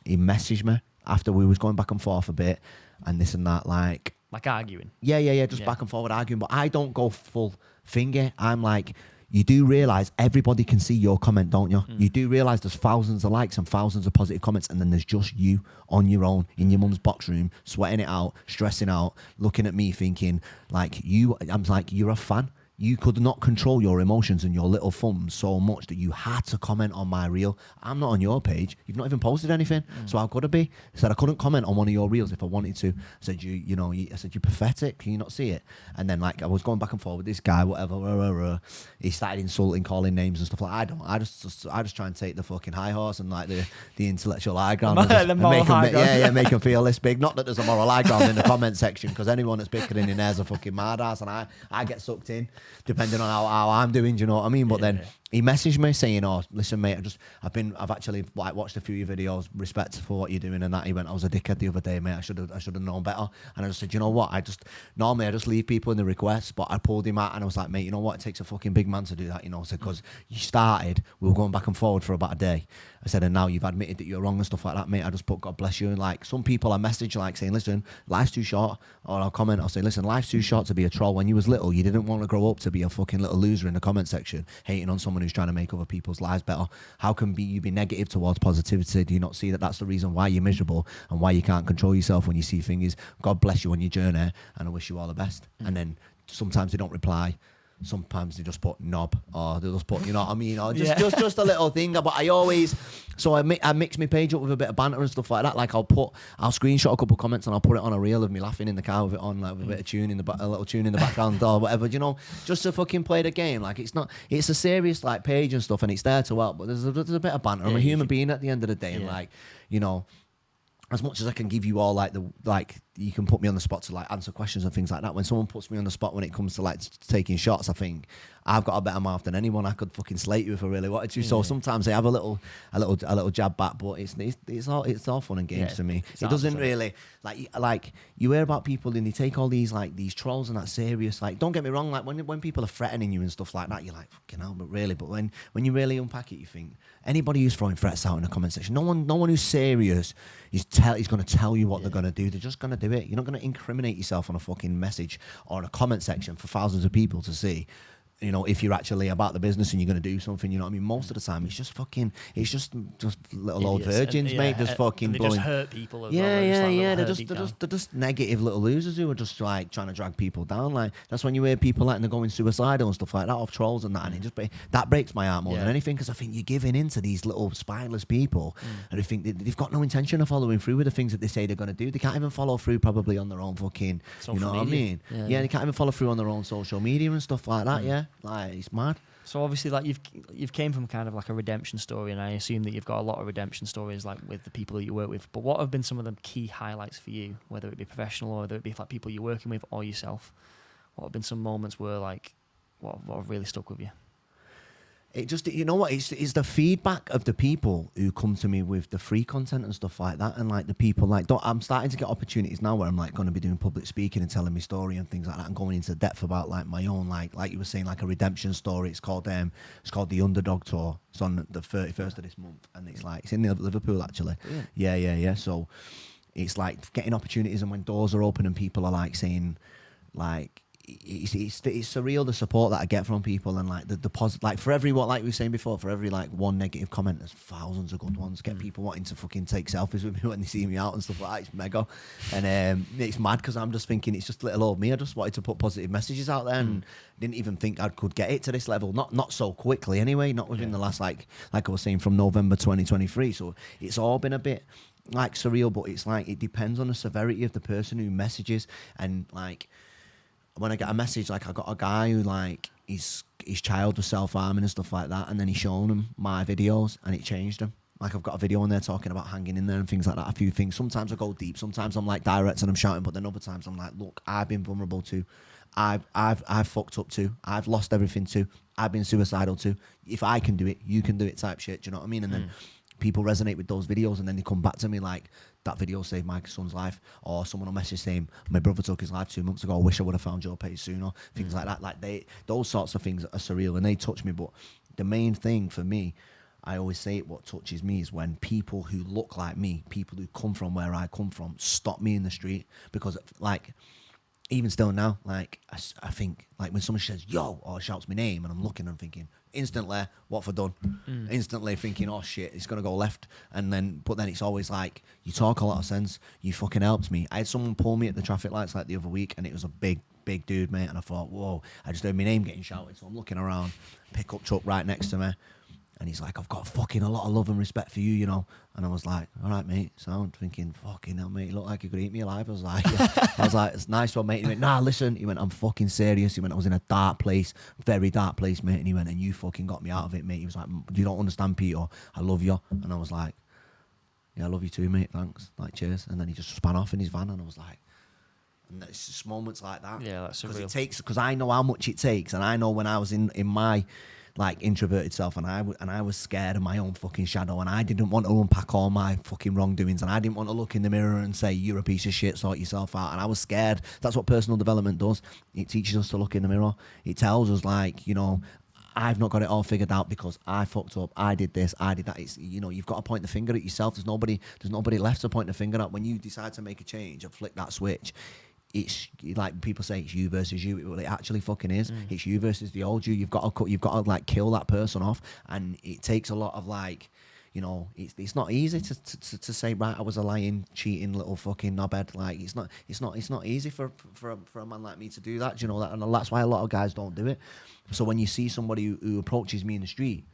[SPEAKER 1] He messaged me after we was going back and forth a bit and this and that, like
[SPEAKER 2] arguing.
[SPEAKER 1] Just back and forward arguing. But I don't go full finger. I'm like, you do realise everybody can see your comment, don't you? You do realise there's thousands of likes and thousands of positive comments, and then there's just you on your own in your mum's box room, sweating it out, stressing out, looking at me thinking, like, I'm like, you're a fan. You could not control your emotions and your little thumbs so much that you had to comment on my reel. I'm not on your page. You've not even posted anything. So how could I be? I said I couldn't comment on one of your reels if I wanted to. I said, I said, you're pathetic. Can you not see it? And then, like, I was going back and forth with this guy, whatever. He started insulting, calling names and stuff like that. I just try and take the fucking high horse and like the intellectual high ground. Make him feel this big. Not that there's a moral high ground in the comment section, because anyone that's bickering in there's a fucking mad ass, and I get sucked in, depending on how I'm doing, do you know what I mean? But then he messaged me saying, "Oh, listen, mate, I've actually like watched a few of your videos, respect for what you're doing and that." He went, "I was a dickhead the other day, mate. I should have known better." And I just said, "You know what? Normally I just leave people in the requests, but I pulled him out and I was like, mate, you know what? It takes a fucking big man to do that, you know." So because you started, we were going back and forward for about a day. I said, and now you've admitted that you're wrong and stuff like that, mate. I just put God bless you. And like some people I message like saying, listen, life's too short. Or I'll comment, I'll say, listen, life's too short to be a troll. When you was little, you didn't want to grow up to be a fucking little loser in the comment section, hating on someone who's trying to make other people's lives better. How can you be negative towards positivity? Do you not see that that's the reason why you're miserable and why you can't control yourself when you see things? God bless you on your journey, and I wish you all the best. And then sometimes they don't reply. Sometimes they just put knob, or they just put, you know what I mean, or just a little thing. But I mix my page up with a bit of banter and stuff like that. Like I'll screenshot a couple of comments and I'll put it on a reel of me laughing in the car with it on, like with a bit of tune in a little tune in the background or whatever, you know, just to fucking play the game. Like it's a serious like page and stuff, and it's there to help, but there's a bit of banter. I'm a human being at the end of the day, and like, you know, as much as I can give you all like you can put me on the spot to like answer questions and things like that. When someone puts me on the spot when it comes to like taking shots, I think I've got a better mouth than anyone. I could fucking slate you if I really wanted to. So sometimes I have a little jab back, but it's all fun and games to me. It doesn't really like you hear about people and they take all these trolls and that serious. Like, don't get me wrong, like when people are threatening you and stuff like that, you're like, fucking hell, but really. But when you really unpack it, you think anybody who's throwing threats out in the comment section, no one who's serious is going to tell you what they're going to do. They're just going to do it. You're not going to incriminate yourself on a fucking message or a comment section for thousands of people to see. You know, if you're actually about the business and you're going to do something, you know what I mean? Most of the time, it's just little old virgins, mate, just fucking
[SPEAKER 2] they
[SPEAKER 1] blowing.
[SPEAKER 2] Just hurt people as
[SPEAKER 1] They're
[SPEAKER 2] well.
[SPEAKER 1] They're just negative little losers who are just like trying to drag people down. Like, that's when you hear people like, and they're going suicidal and stuff like that off trolls and that, and that breaks my heart more than anything, because I think you're giving in to these little spineless people and they think they've got no intention of following through with the things that they say they're going to do. They can't even follow through probably on their own fucking, you know what I mean? Yeah, they can't even follow through on their own social media and stuff like that, Like, it's mad.
[SPEAKER 2] So obviously, like you've came from kind of like a redemption story, and I assume that you've got a lot of redemption stories like with the people that you work with. But what have been some of the key highlights for you, whether it be professional or whether it be like people you're working with or yourself? What have been some moments where like what have really stuck with you?
[SPEAKER 1] It just, you know what, it's the feedback of the people who come to me with the free content and stuff like that, and like the people like, I'm starting to get opportunities now where I'm like going to be doing public speaking and telling my story and things like that, and going into depth about like my own, like you were saying, like a redemption story. It's called the Underdog Tour. It's on the 31st of this month, and it's in Liverpool actually. Yeah. So it's like getting opportunities, and when doors are open and people are like saying like, it's surreal, the support that I get from people, and like the positive, like for every, what like we were saying before, for every like one negative comment there's thousands of good ones. Get people wanting to fucking take selfies with me when they see me out and stuff like that. It's mega, and it's mad because I'm just thinking it's just little old me. I just wanted to put positive messages out there and didn't even think I could get it to this level, not so quickly anyway, not within the last like I was saying, from November 2023. So it's all been a bit like surreal, but it's like it depends on the severity of the person who messages. And like when I get a message, like I got a guy who like his child was self-harming and stuff like that, and then he's shown him my videos and it changed him. Like I've got a video on there talking about hanging in there and things like that, a few things. Sometimes I go deep, sometimes I'm like direct and I'm shouting, but then other times I'm like, look, I've been vulnerable too. I've fucked up too. I've lost everything too. I've been suicidal too. If I can do it, you can do it type shit. Do you know what I mean? And then people resonate with those videos, and then they come back to me like, that video saved my son's life, or someone will message saying my brother took his life 2 months ago, I wish I would have found your page sooner, things like that. Like those sorts of things are surreal and they touch me. But the main thing for me, I always say it, what touches me is when people who look like me, people who come from where I come from, stop me in the street. Because like even still now, like I think like when someone says yo or shouts my name and I'm looking and thinking instantly, what have I done? Instantly thinking, oh shit, it's gonna go left. And then but then it's always like, you talk a lot of sense, you fucking helped me. I had someone pull me at the traffic lights like the other week, and it was a big dude, mate, and I thought, whoa, I just heard my name getting shouted, so I'm looking around, pickup truck right next to me. And he's like, I've got fucking a lot of love and respect for you, you know. And I was like, all right, mate. So I'm thinking, fucking hell, mate, you look like you could eat me alive. I was like, it's nice one, mate. He went, nah, listen. He went, I'm fucking serious. He went, I was in a dark place, very dark place, mate. And he went, and you fucking got me out of it, mate. He was like, you don't understand, Peter. I love you. And I was like, yeah, I love you too, mate. Thanks. Like, cheers. And then he just span off in his van, and I was like, and it's just moments like that.
[SPEAKER 2] Yeah, that's surreal.
[SPEAKER 1] Because I know how much it takes, and I know when I was in my like introverted self, and I was scared of my own fucking shadow, and I didn't want to unpack all my fucking wrongdoings, and I didn't want to look in the mirror and say, you're a piece of shit, sort yourself out. And I was scared. That's what personal development does. It teaches us to look in the mirror. It tells us, like, you know, I've not got it all figured out because I fucked up. I did this. I did that. It's, you know, you've got to point the finger at yourself. There's nobody left to point the finger at. When you decide to make a change and flick that switch, it's like people say, it's you versus you. Well, it actually fucking is. It's you versus the old you. You've got to like kill that person off, and it takes a lot of like, you know, it's not easy to say, right, I was a lying, cheating little fucking knobhead. Like it's not easy for a man like me to do that. Do you know that? And that's why a lot of guys don't do it. So when you see somebody who approaches me in the street,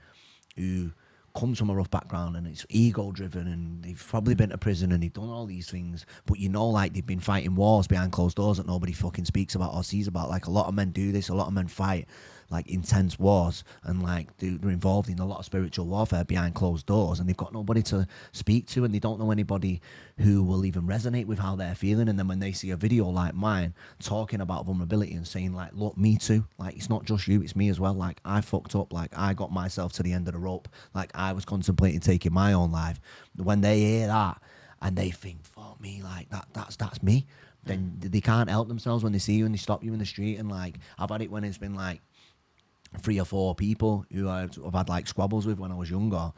[SPEAKER 1] who comes from a rough background and it's ego driven, and they've probably been to prison and they've done all these things, but you know, like they've been fighting wars behind closed doors that nobody fucking speaks about or sees about. Like a lot of men do this, a lot of men fight like intense wars, and like they're involved in a lot of spiritual warfare behind closed doors, and they've got nobody to speak to, and they don't know anybody who will even resonate with how they're feeling. And then when they see a video like mine talking about vulnerability and saying like, look, me too, like it's not just you, it's me as well, like I fucked up, like I got myself to the end of the rope, like I was contemplating taking my own life. When they hear that and they think, fuck me, like that's me, then they can't help themselves when they see you and they stop you in the street. And like I've had it when it's been like 3 or 4 people who I've had like squabbles with when I was younger,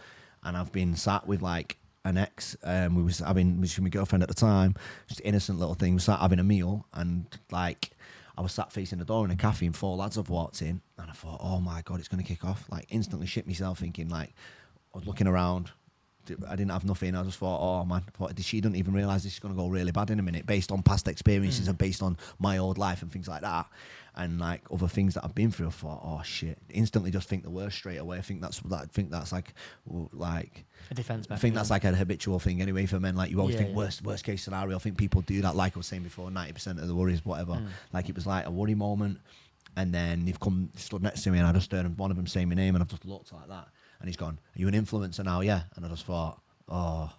[SPEAKER 1] and I've been sat with like an ex, we was my girlfriend at the time, just innocent little thing, we sat having a meal, and like I was sat facing the door in a cafe and 4 lads have walked in, and I thought, oh my God, it's going to kick off. Like instantly shit myself, thinking like, I was looking around, I didn't have nothing. I just thought, oh man, she doesn't even realise this is going to go really bad in a minute, based on past experiences and based on my old life and things like that, and like other things that I've been through. I thought, oh shit, instantly just think the worst straight away. I think that's like
[SPEAKER 2] a defense mechanism.
[SPEAKER 1] I think that's like a habitual thing anyway for men. Like you always think worst case scenario. I think people do that. Like I was saying before, 90% of the worries, whatever. Like it was like a worry moment, and then they've come stood next to me, and I just heard one of them say my name, and I've just looked like that. And he's gone, are you an influencer now? Yeah. And I just thought, oh,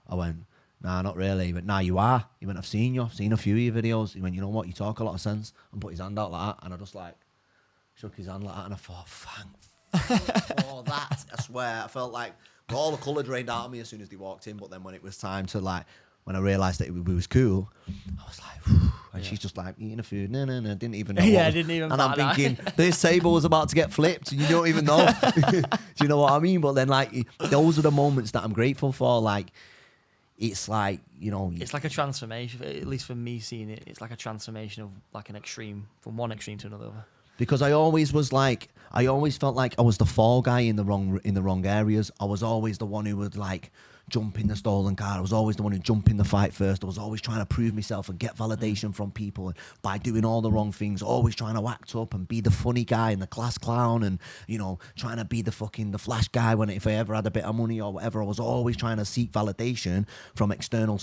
[SPEAKER 1] I went, nah, not really. But nah, you are. He went, I've seen a few of your videos. He went, you know what? You talk a lot of sense. And put his hand out like that. And I just like shook his hand like that. And I thought, thank for that. I swear. I felt like all the colour drained out of me as soon as they walked in. But then when it was time to like, when I realised that it was cool, I was like, whew. And she's just like eating the food. No, didn't even know.
[SPEAKER 2] Yeah, didn't even.
[SPEAKER 1] And I'm thinking, this table was about to get flipped, and you don't even know. Do you know what I mean? But then, like, those are the moments that I'm grateful for. Like, it's like, you know,
[SPEAKER 2] it's like a transformation. At least for me, seeing it, it's like a transformation of like an extreme from one extreme to another.
[SPEAKER 1] Because I always felt like I was the fall guy in the wrong areas. I was always the one who would like jump in the stolen car. I was always the one who jump in the fight first. I was always trying to prove myself and get validation from people, and by doing all the wrong things, always trying to act up and be the funny guy and the class clown, and you know, trying to be the flash guy when if I ever had a bit of money or whatever. I was always trying to seek validation from external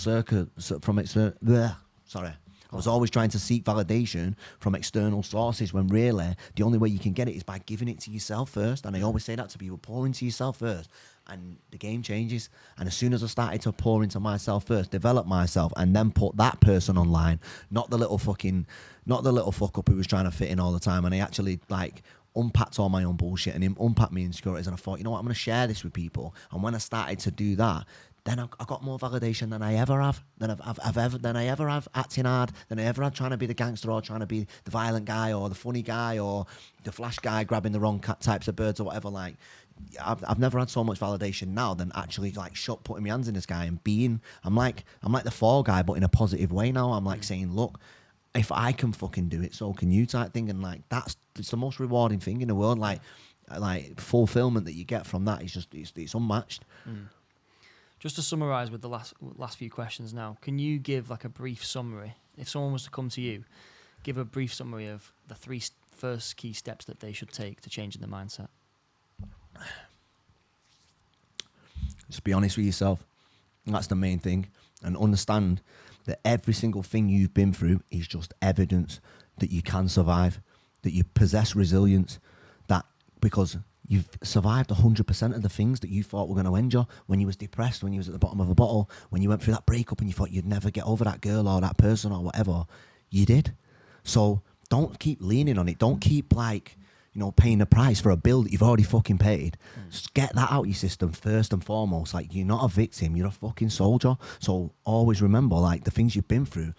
[SPEAKER 1] I was always trying to seek validation from external sources, when really the only way you can get it is by giving it to yourself first. And I always say that to people, pour into yourself first, and the game changes. And as soon as I started to pour into myself first, develop myself, and then put that person online, not the little fuck up who was trying to fit in all the time, and I actually like unpacked all my own bullshit and unpacked my insecurities, and I thought, you know what, I'm going to share this with people. And when I started to do that, then I got more validation than I ever have, than I ever have acting hard, than I ever had trying to be the gangster or trying to be the violent guy or the funny guy or the flash guy grabbing the wrong types of birds or whatever. Like, I've never had so much validation now than actually like putting my hands in the sky and being. I'm like the fall guy, but in a positive way now. I'm like saying, look, if I can fucking do it, so can you, type thing. And like it's the most rewarding thing in the world. Like fulfillment that you get from that is just it's unmatched.
[SPEAKER 2] Just to summarise with the last few questions now, can you give like a brief summary? If someone was to come to you, give a brief summary of the 3 first key steps that they should take to change their mindset.
[SPEAKER 1] Just be honest with yourself. That's the main thing. And understand that every single thing you've been through is just evidence that you can survive, that you possess resilience, that because you've survived 100% of the things that you thought were going to end you. When you was depressed, when you was at the bottom of a bottle, when you went through that breakup and you thought you'd never get over that girl or that person or whatever, you did. So don't keep leaning on it. Don't keep like, you know, paying the price for a bill that you've already fucking paid. Just get that out of your system first and foremost. Like, you're not a victim, you're a fucking soldier. So always remember, like, the things you've been through,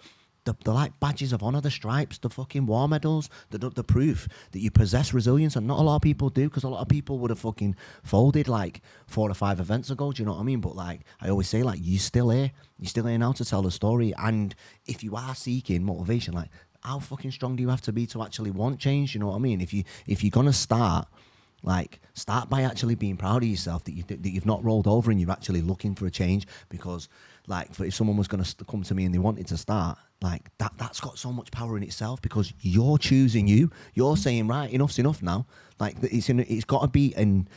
[SPEAKER 1] the like badges of honor, the stripes, the fucking war medals, the proof that you possess resilience. And not a lot of people do, because a lot of people would have fucking folded like 4 or 5 events ago. Do you know what I mean? But like I always say, like, you're still here now to tell the story. And if you are seeking motivation, like, how fucking strong do you have to be to actually want change? You know what I mean? If you're gonna start by actually being proud of yourself that you've not rolled over and you're actually looking for a change. Because like, if someone was gonna come to me and they wanted to start, like, that's got so much power in itself, because you're choosing you're saying, right, enough's enough now. Like, it's got to be an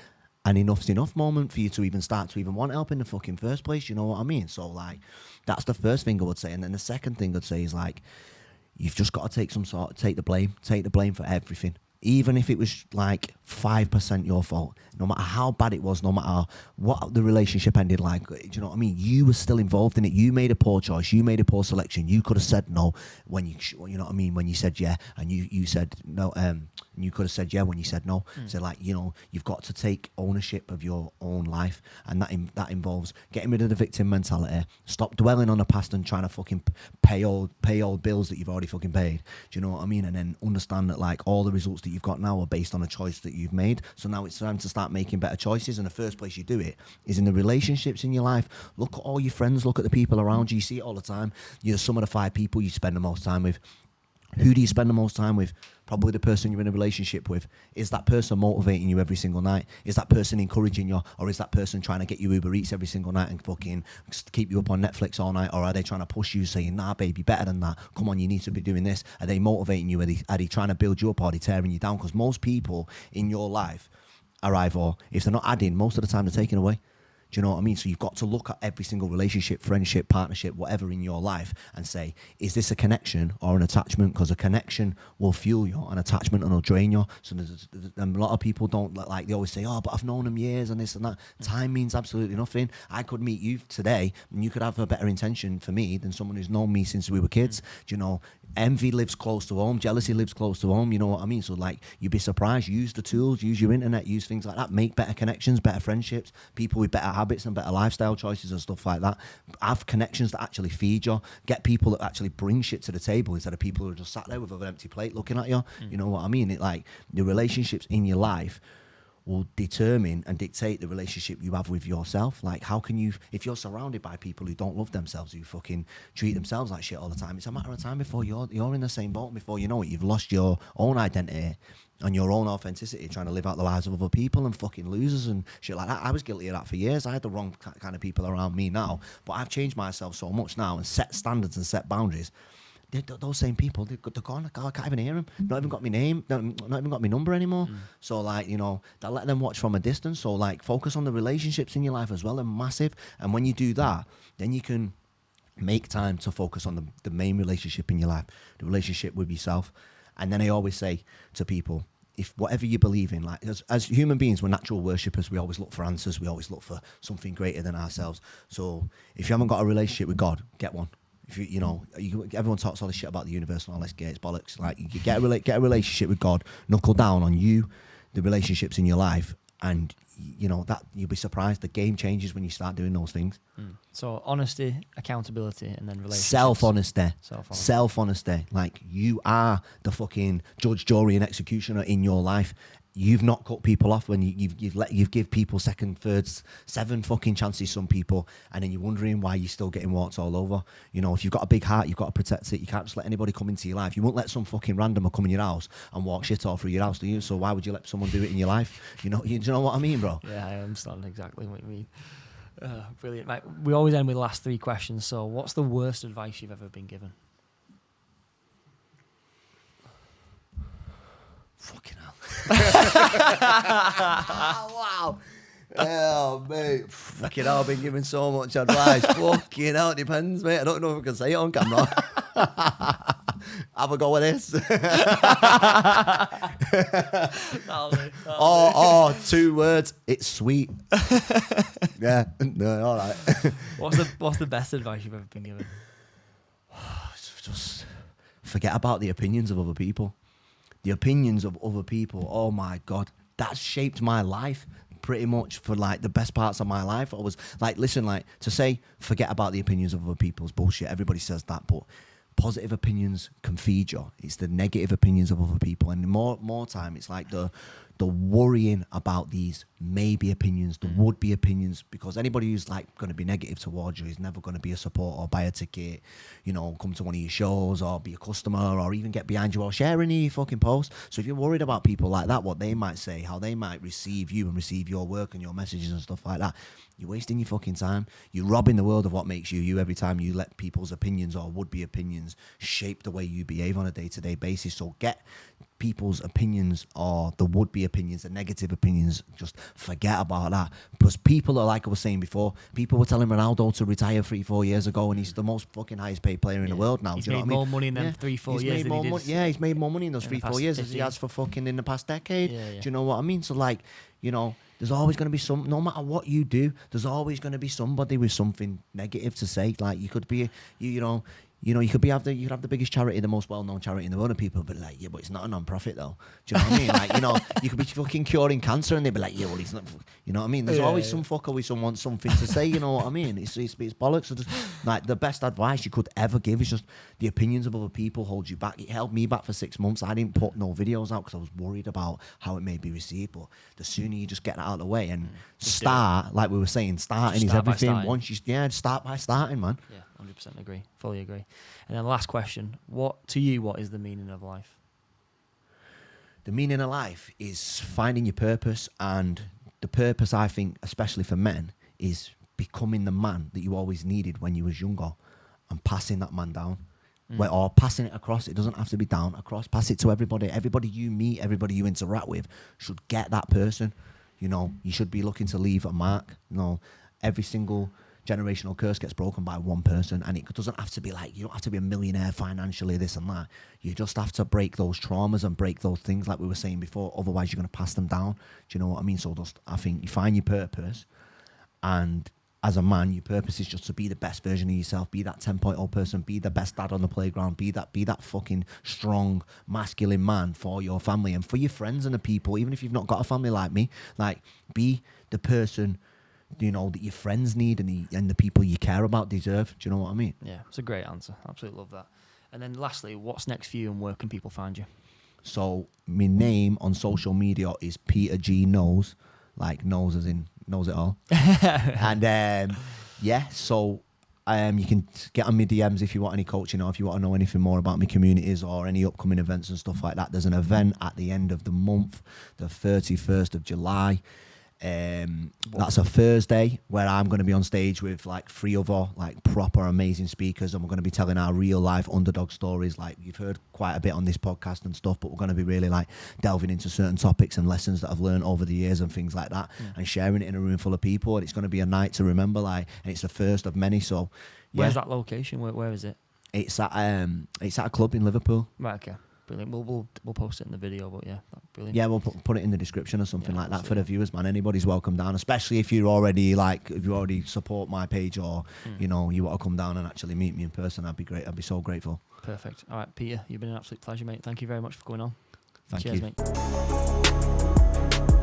[SPEAKER 1] enough's enough moment for you to even start to even want help in the fucking first place. You know what I mean? So like, that's the first thing I would say. And then the second thing I'd say is like, you've just got to take the blame for everything. Even if it was like 5% your fault, no matter how bad it was, no matter what the relationship ended like, do you know what I mean? You were still involved in it. You made a poor choice. You made a poor selection. You could have said no when you know what I mean? When you said yeah, and you said no, and you could have said yeah when you said no. So like, you know, you've got to take ownership of your own life, and that involves getting rid of the victim mentality. Stop dwelling on the past and trying to fucking pay old bills that you've already fucking paid. Do you know what I mean? And then understand that like all the results that you've got now are based on a choice that you've made. So now it's time to start making better choices, and the first place you do it is in the relationships in your life. Look at all your friends, look at the people around you. You see it all the time. You know, some of the 5 people you spend the most time with. Who do you spend the most time with? Probably the person you're in a relationship with. Is that person motivating you every single night? Is that person encouraging you? Or is that person trying to get you Uber Eats every single night and fucking keep you up on Netflix all night? Or are they trying to push you, saying, nah, baby, better than that. Come on, you need to be doing this. Are they motivating you? Are they trying to build you up, or are they tearing you down? Because most people in your life are either, if they're not adding, most of the time they're taking away. Do you know what I mean? So you've got to look at every single relationship, friendship, partnership, whatever in your life, and say, is this a connection or an attachment? Because a connection will fuel you, an attachment and will drain you. So a lot of people don't, like, they always say, oh, but I've known them years and this and that. Time means absolutely nothing. I could meet you today and you could have a better intention for me than someone who's known me since we were kids. Do you know, envy lives close to home, jealousy lives close to home, you know what I mean? So like, you'd be surprised. Use the tools, use your internet, use things like that, make better connections, better friendships, people with better habits and better lifestyle choices and stuff like that. Have connections that actually feed you. Get people that actually bring shit to the table instead of people who are just sat there with an empty plate looking at you. You know what I mean? It, like, the relationships in your life will determine and dictate the relationship you have with yourself. Like, how can you, if you're surrounded by people who don't love themselves, who fucking treat themselves like shit all the time, it's a matter of time before you're in the same boat. Before you know it, you've lost your own identity and your own authenticity, trying to live out the lives of other people and fucking losers and shit like that. I was guilty of that for years. I had the wrong kind of people around me now, but I've changed myself so much now and set standards and set boundaries. Those same people, they're gone. I can't even hear them. Not even got my name. Not even got my number anymore. So like, you know, that let them watch from a distance. So like, focus on the relationships in your life as well. They're massive. And when you do that, then you can make time to focus on the main relationship in your life, the relationship with yourself. And then I always say to people, if whatever you believe in, like, as human beings, we're natural worshippers. We always look for answers. We always look for something greater than ourselves. So if you haven't got a relationship with God, get one. If you know, everyone talks all this shit about the universe and all this it's bollocks. Like, you get a relationship with God, knuckle down on you, the relationships in your life, and you know that you'll be surprised. The game changes when you start doing those things.
[SPEAKER 2] So honesty, accountability, and then relationships.
[SPEAKER 1] Self-honesty. Like, you are the fucking judge, jury, and executioner in your life. You've not cut people off when you've give people second, thirds, 7 fucking chances, some people, and then you're wondering why you're still getting walked all over. You know, if you've got a big heart, you've got to protect it. You can't just let anybody come into your life. You won't let some fucking randomer come in your house and walk shit all through your house, do you? So why would you let someone do it in your life? You know, do you know what I mean, bro?
[SPEAKER 2] Yeah, I understand exactly what you mean. Brilliant, mate. We always end with the last 3 questions. So what's the worst advice you've ever been given?
[SPEAKER 1] Fucking hell. Wow. Oh, mate. Fucking hell, I've been given so much advice. Fucking hell, it depends, mate. I don't know if I can say it on camera. Have a go with this. Oh, 2 words. It's sweet. Yeah. No, all right.
[SPEAKER 2] What's the best advice you've ever been given?
[SPEAKER 1] Just forget about the opinions of other people. The opinions of other people, oh my God, that shaped my life pretty much for like the best parts of my life. I was like, listen, like, to say forget about the opinions of other people's bullshit. Everybody says that, but positive opinions can feed you. It's the negative opinions of other people. And more time, it's like the worrying about these maybe opinions, the would-be opinions, because anybody who's like going to be negative towards you is never going to be a supporter or buy a ticket, you know, come to one of your shows or be a customer or even get behind you or share any fucking posts. So if you're worried about people like that, what they might say, how they might receive you and receive your work and your messages and stuff like that, you're wasting your fucking time. You're robbing the world of what makes you every time you let people's opinions or would-be opinions shape the way you behave on a day-to-day basis. So people's opinions or the would-be opinions, the negative opinions, just forget about that. Because people are, like I was saying before, people were telling Ronaldo to retire 3-4 years ago, and he's the most fucking highest paid player in the world now.
[SPEAKER 2] He's
[SPEAKER 1] do you know
[SPEAKER 2] made
[SPEAKER 1] what I mean?
[SPEAKER 2] more money in them 3-4 years than he did.
[SPEAKER 1] Yeah, he's made more money in those
[SPEAKER 2] in the
[SPEAKER 1] 3-4
[SPEAKER 2] past
[SPEAKER 1] years as he
[SPEAKER 2] 15.
[SPEAKER 1] has for fucking in the past decade.
[SPEAKER 2] Yeah.
[SPEAKER 1] Do you know what I mean? So, like, you know, there's always going to be no matter what you do, there's always going to be somebody with something negative to say. Like, you could be, you could have the biggest charity, the most well-known charity in the world, and people would be like, yeah, but it's not a non-profit though. Do you know what I mean? Like, you know, you could be fucking curing cancer, and they'd be like, yeah, well, he's not. You know what I mean? There's always some fucker with someone something to say. You know what I mean? It's bollocks. So just, like, the best advice you could ever give is just the opinions of other people hold you back. It held me back for 6 months. I didn't put no videos out because I was worried about how it may be received. But the sooner you just get that out of the way and start, like we were saying, starting is everything. Once you start by starting, man.
[SPEAKER 2] Yeah. 100% agree. Fully agree. And then last question. What is the meaning of life?
[SPEAKER 1] The meaning of life is finding your purpose, and the purpose, I think, especially for men, is becoming the man that you always needed when you was younger and passing that man down. Or passing it across. It doesn't have to be down, across. Pass it to everybody. Everybody you meet, everybody you interact with should get that person. You know, you should be looking to leave a mark. You know, every single generational curse gets broken by one person, and it doesn't have to be like, you don't have to be a millionaire financially, this and that. You just have to break those traumas and break those things, like we were saying before. Otherwise, you're going to pass them down. Do you know what I mean? So I think you find your purpose, and as a man, your purpose is just to be the best version of yourself, be that 10.0 person, be the best dad on the playground, be that fucking strong, masculine man for your family and for your friends and the people, even if you've not got a family like me. Like, be the person, you know, that your friends need and the people you care about deserve. Do you know what I mean?
[SPEAKER 2] Yeah, it's a great answer. Absolutely love that. And then lastly, what's next for you and where can people find you? So,
[SPEAKER 1] my name on social media is Peter G Knows, like knows as in knows it all. And so you can get on my DMs if you want any coaching, or if you want to know anything more about my communities or any upcoming events and stuff like that. There's an event at the end of the month, the 31st of July. That's a Thursday, where I'm going to be on stage with like 3 other like proper amazing speakers, and we're going to be telling our real life underdog stories. Like, you've heard quite a bit on this podcast and stuff, but we're going to be really like delving into certain topics and lessons that I've learned over the years and things like that, and sharing it in a room full of people. And it's going to be a night to remember, like, and it's the first of many. So
[SPEAKER 2] where's that location? Where is it?
[SPEAKER 1] It's at a club in Liverpool.
[SPEAKER 2] Right, okay. Brilliant. We'll post it in the video, but yeah, brilliant.
[SPEAKER 1] Yeah, we'll put it in the description or something like that for the viewers, man. Anybody's welcome down, especially if you already support my page, or you know, you want to come down and actually meet me in person. I'd be great. I'd be so grateful.
[SPEAKER 2] Perfect. All right, Peter, you've been an absolute pleasure, mate. Thank you very much for coming on.
[SPEAKER 1] Thank
[SPEAKER 2] Cheers,
[SPEAKER 1] you,
[SPEAKER 2] mate.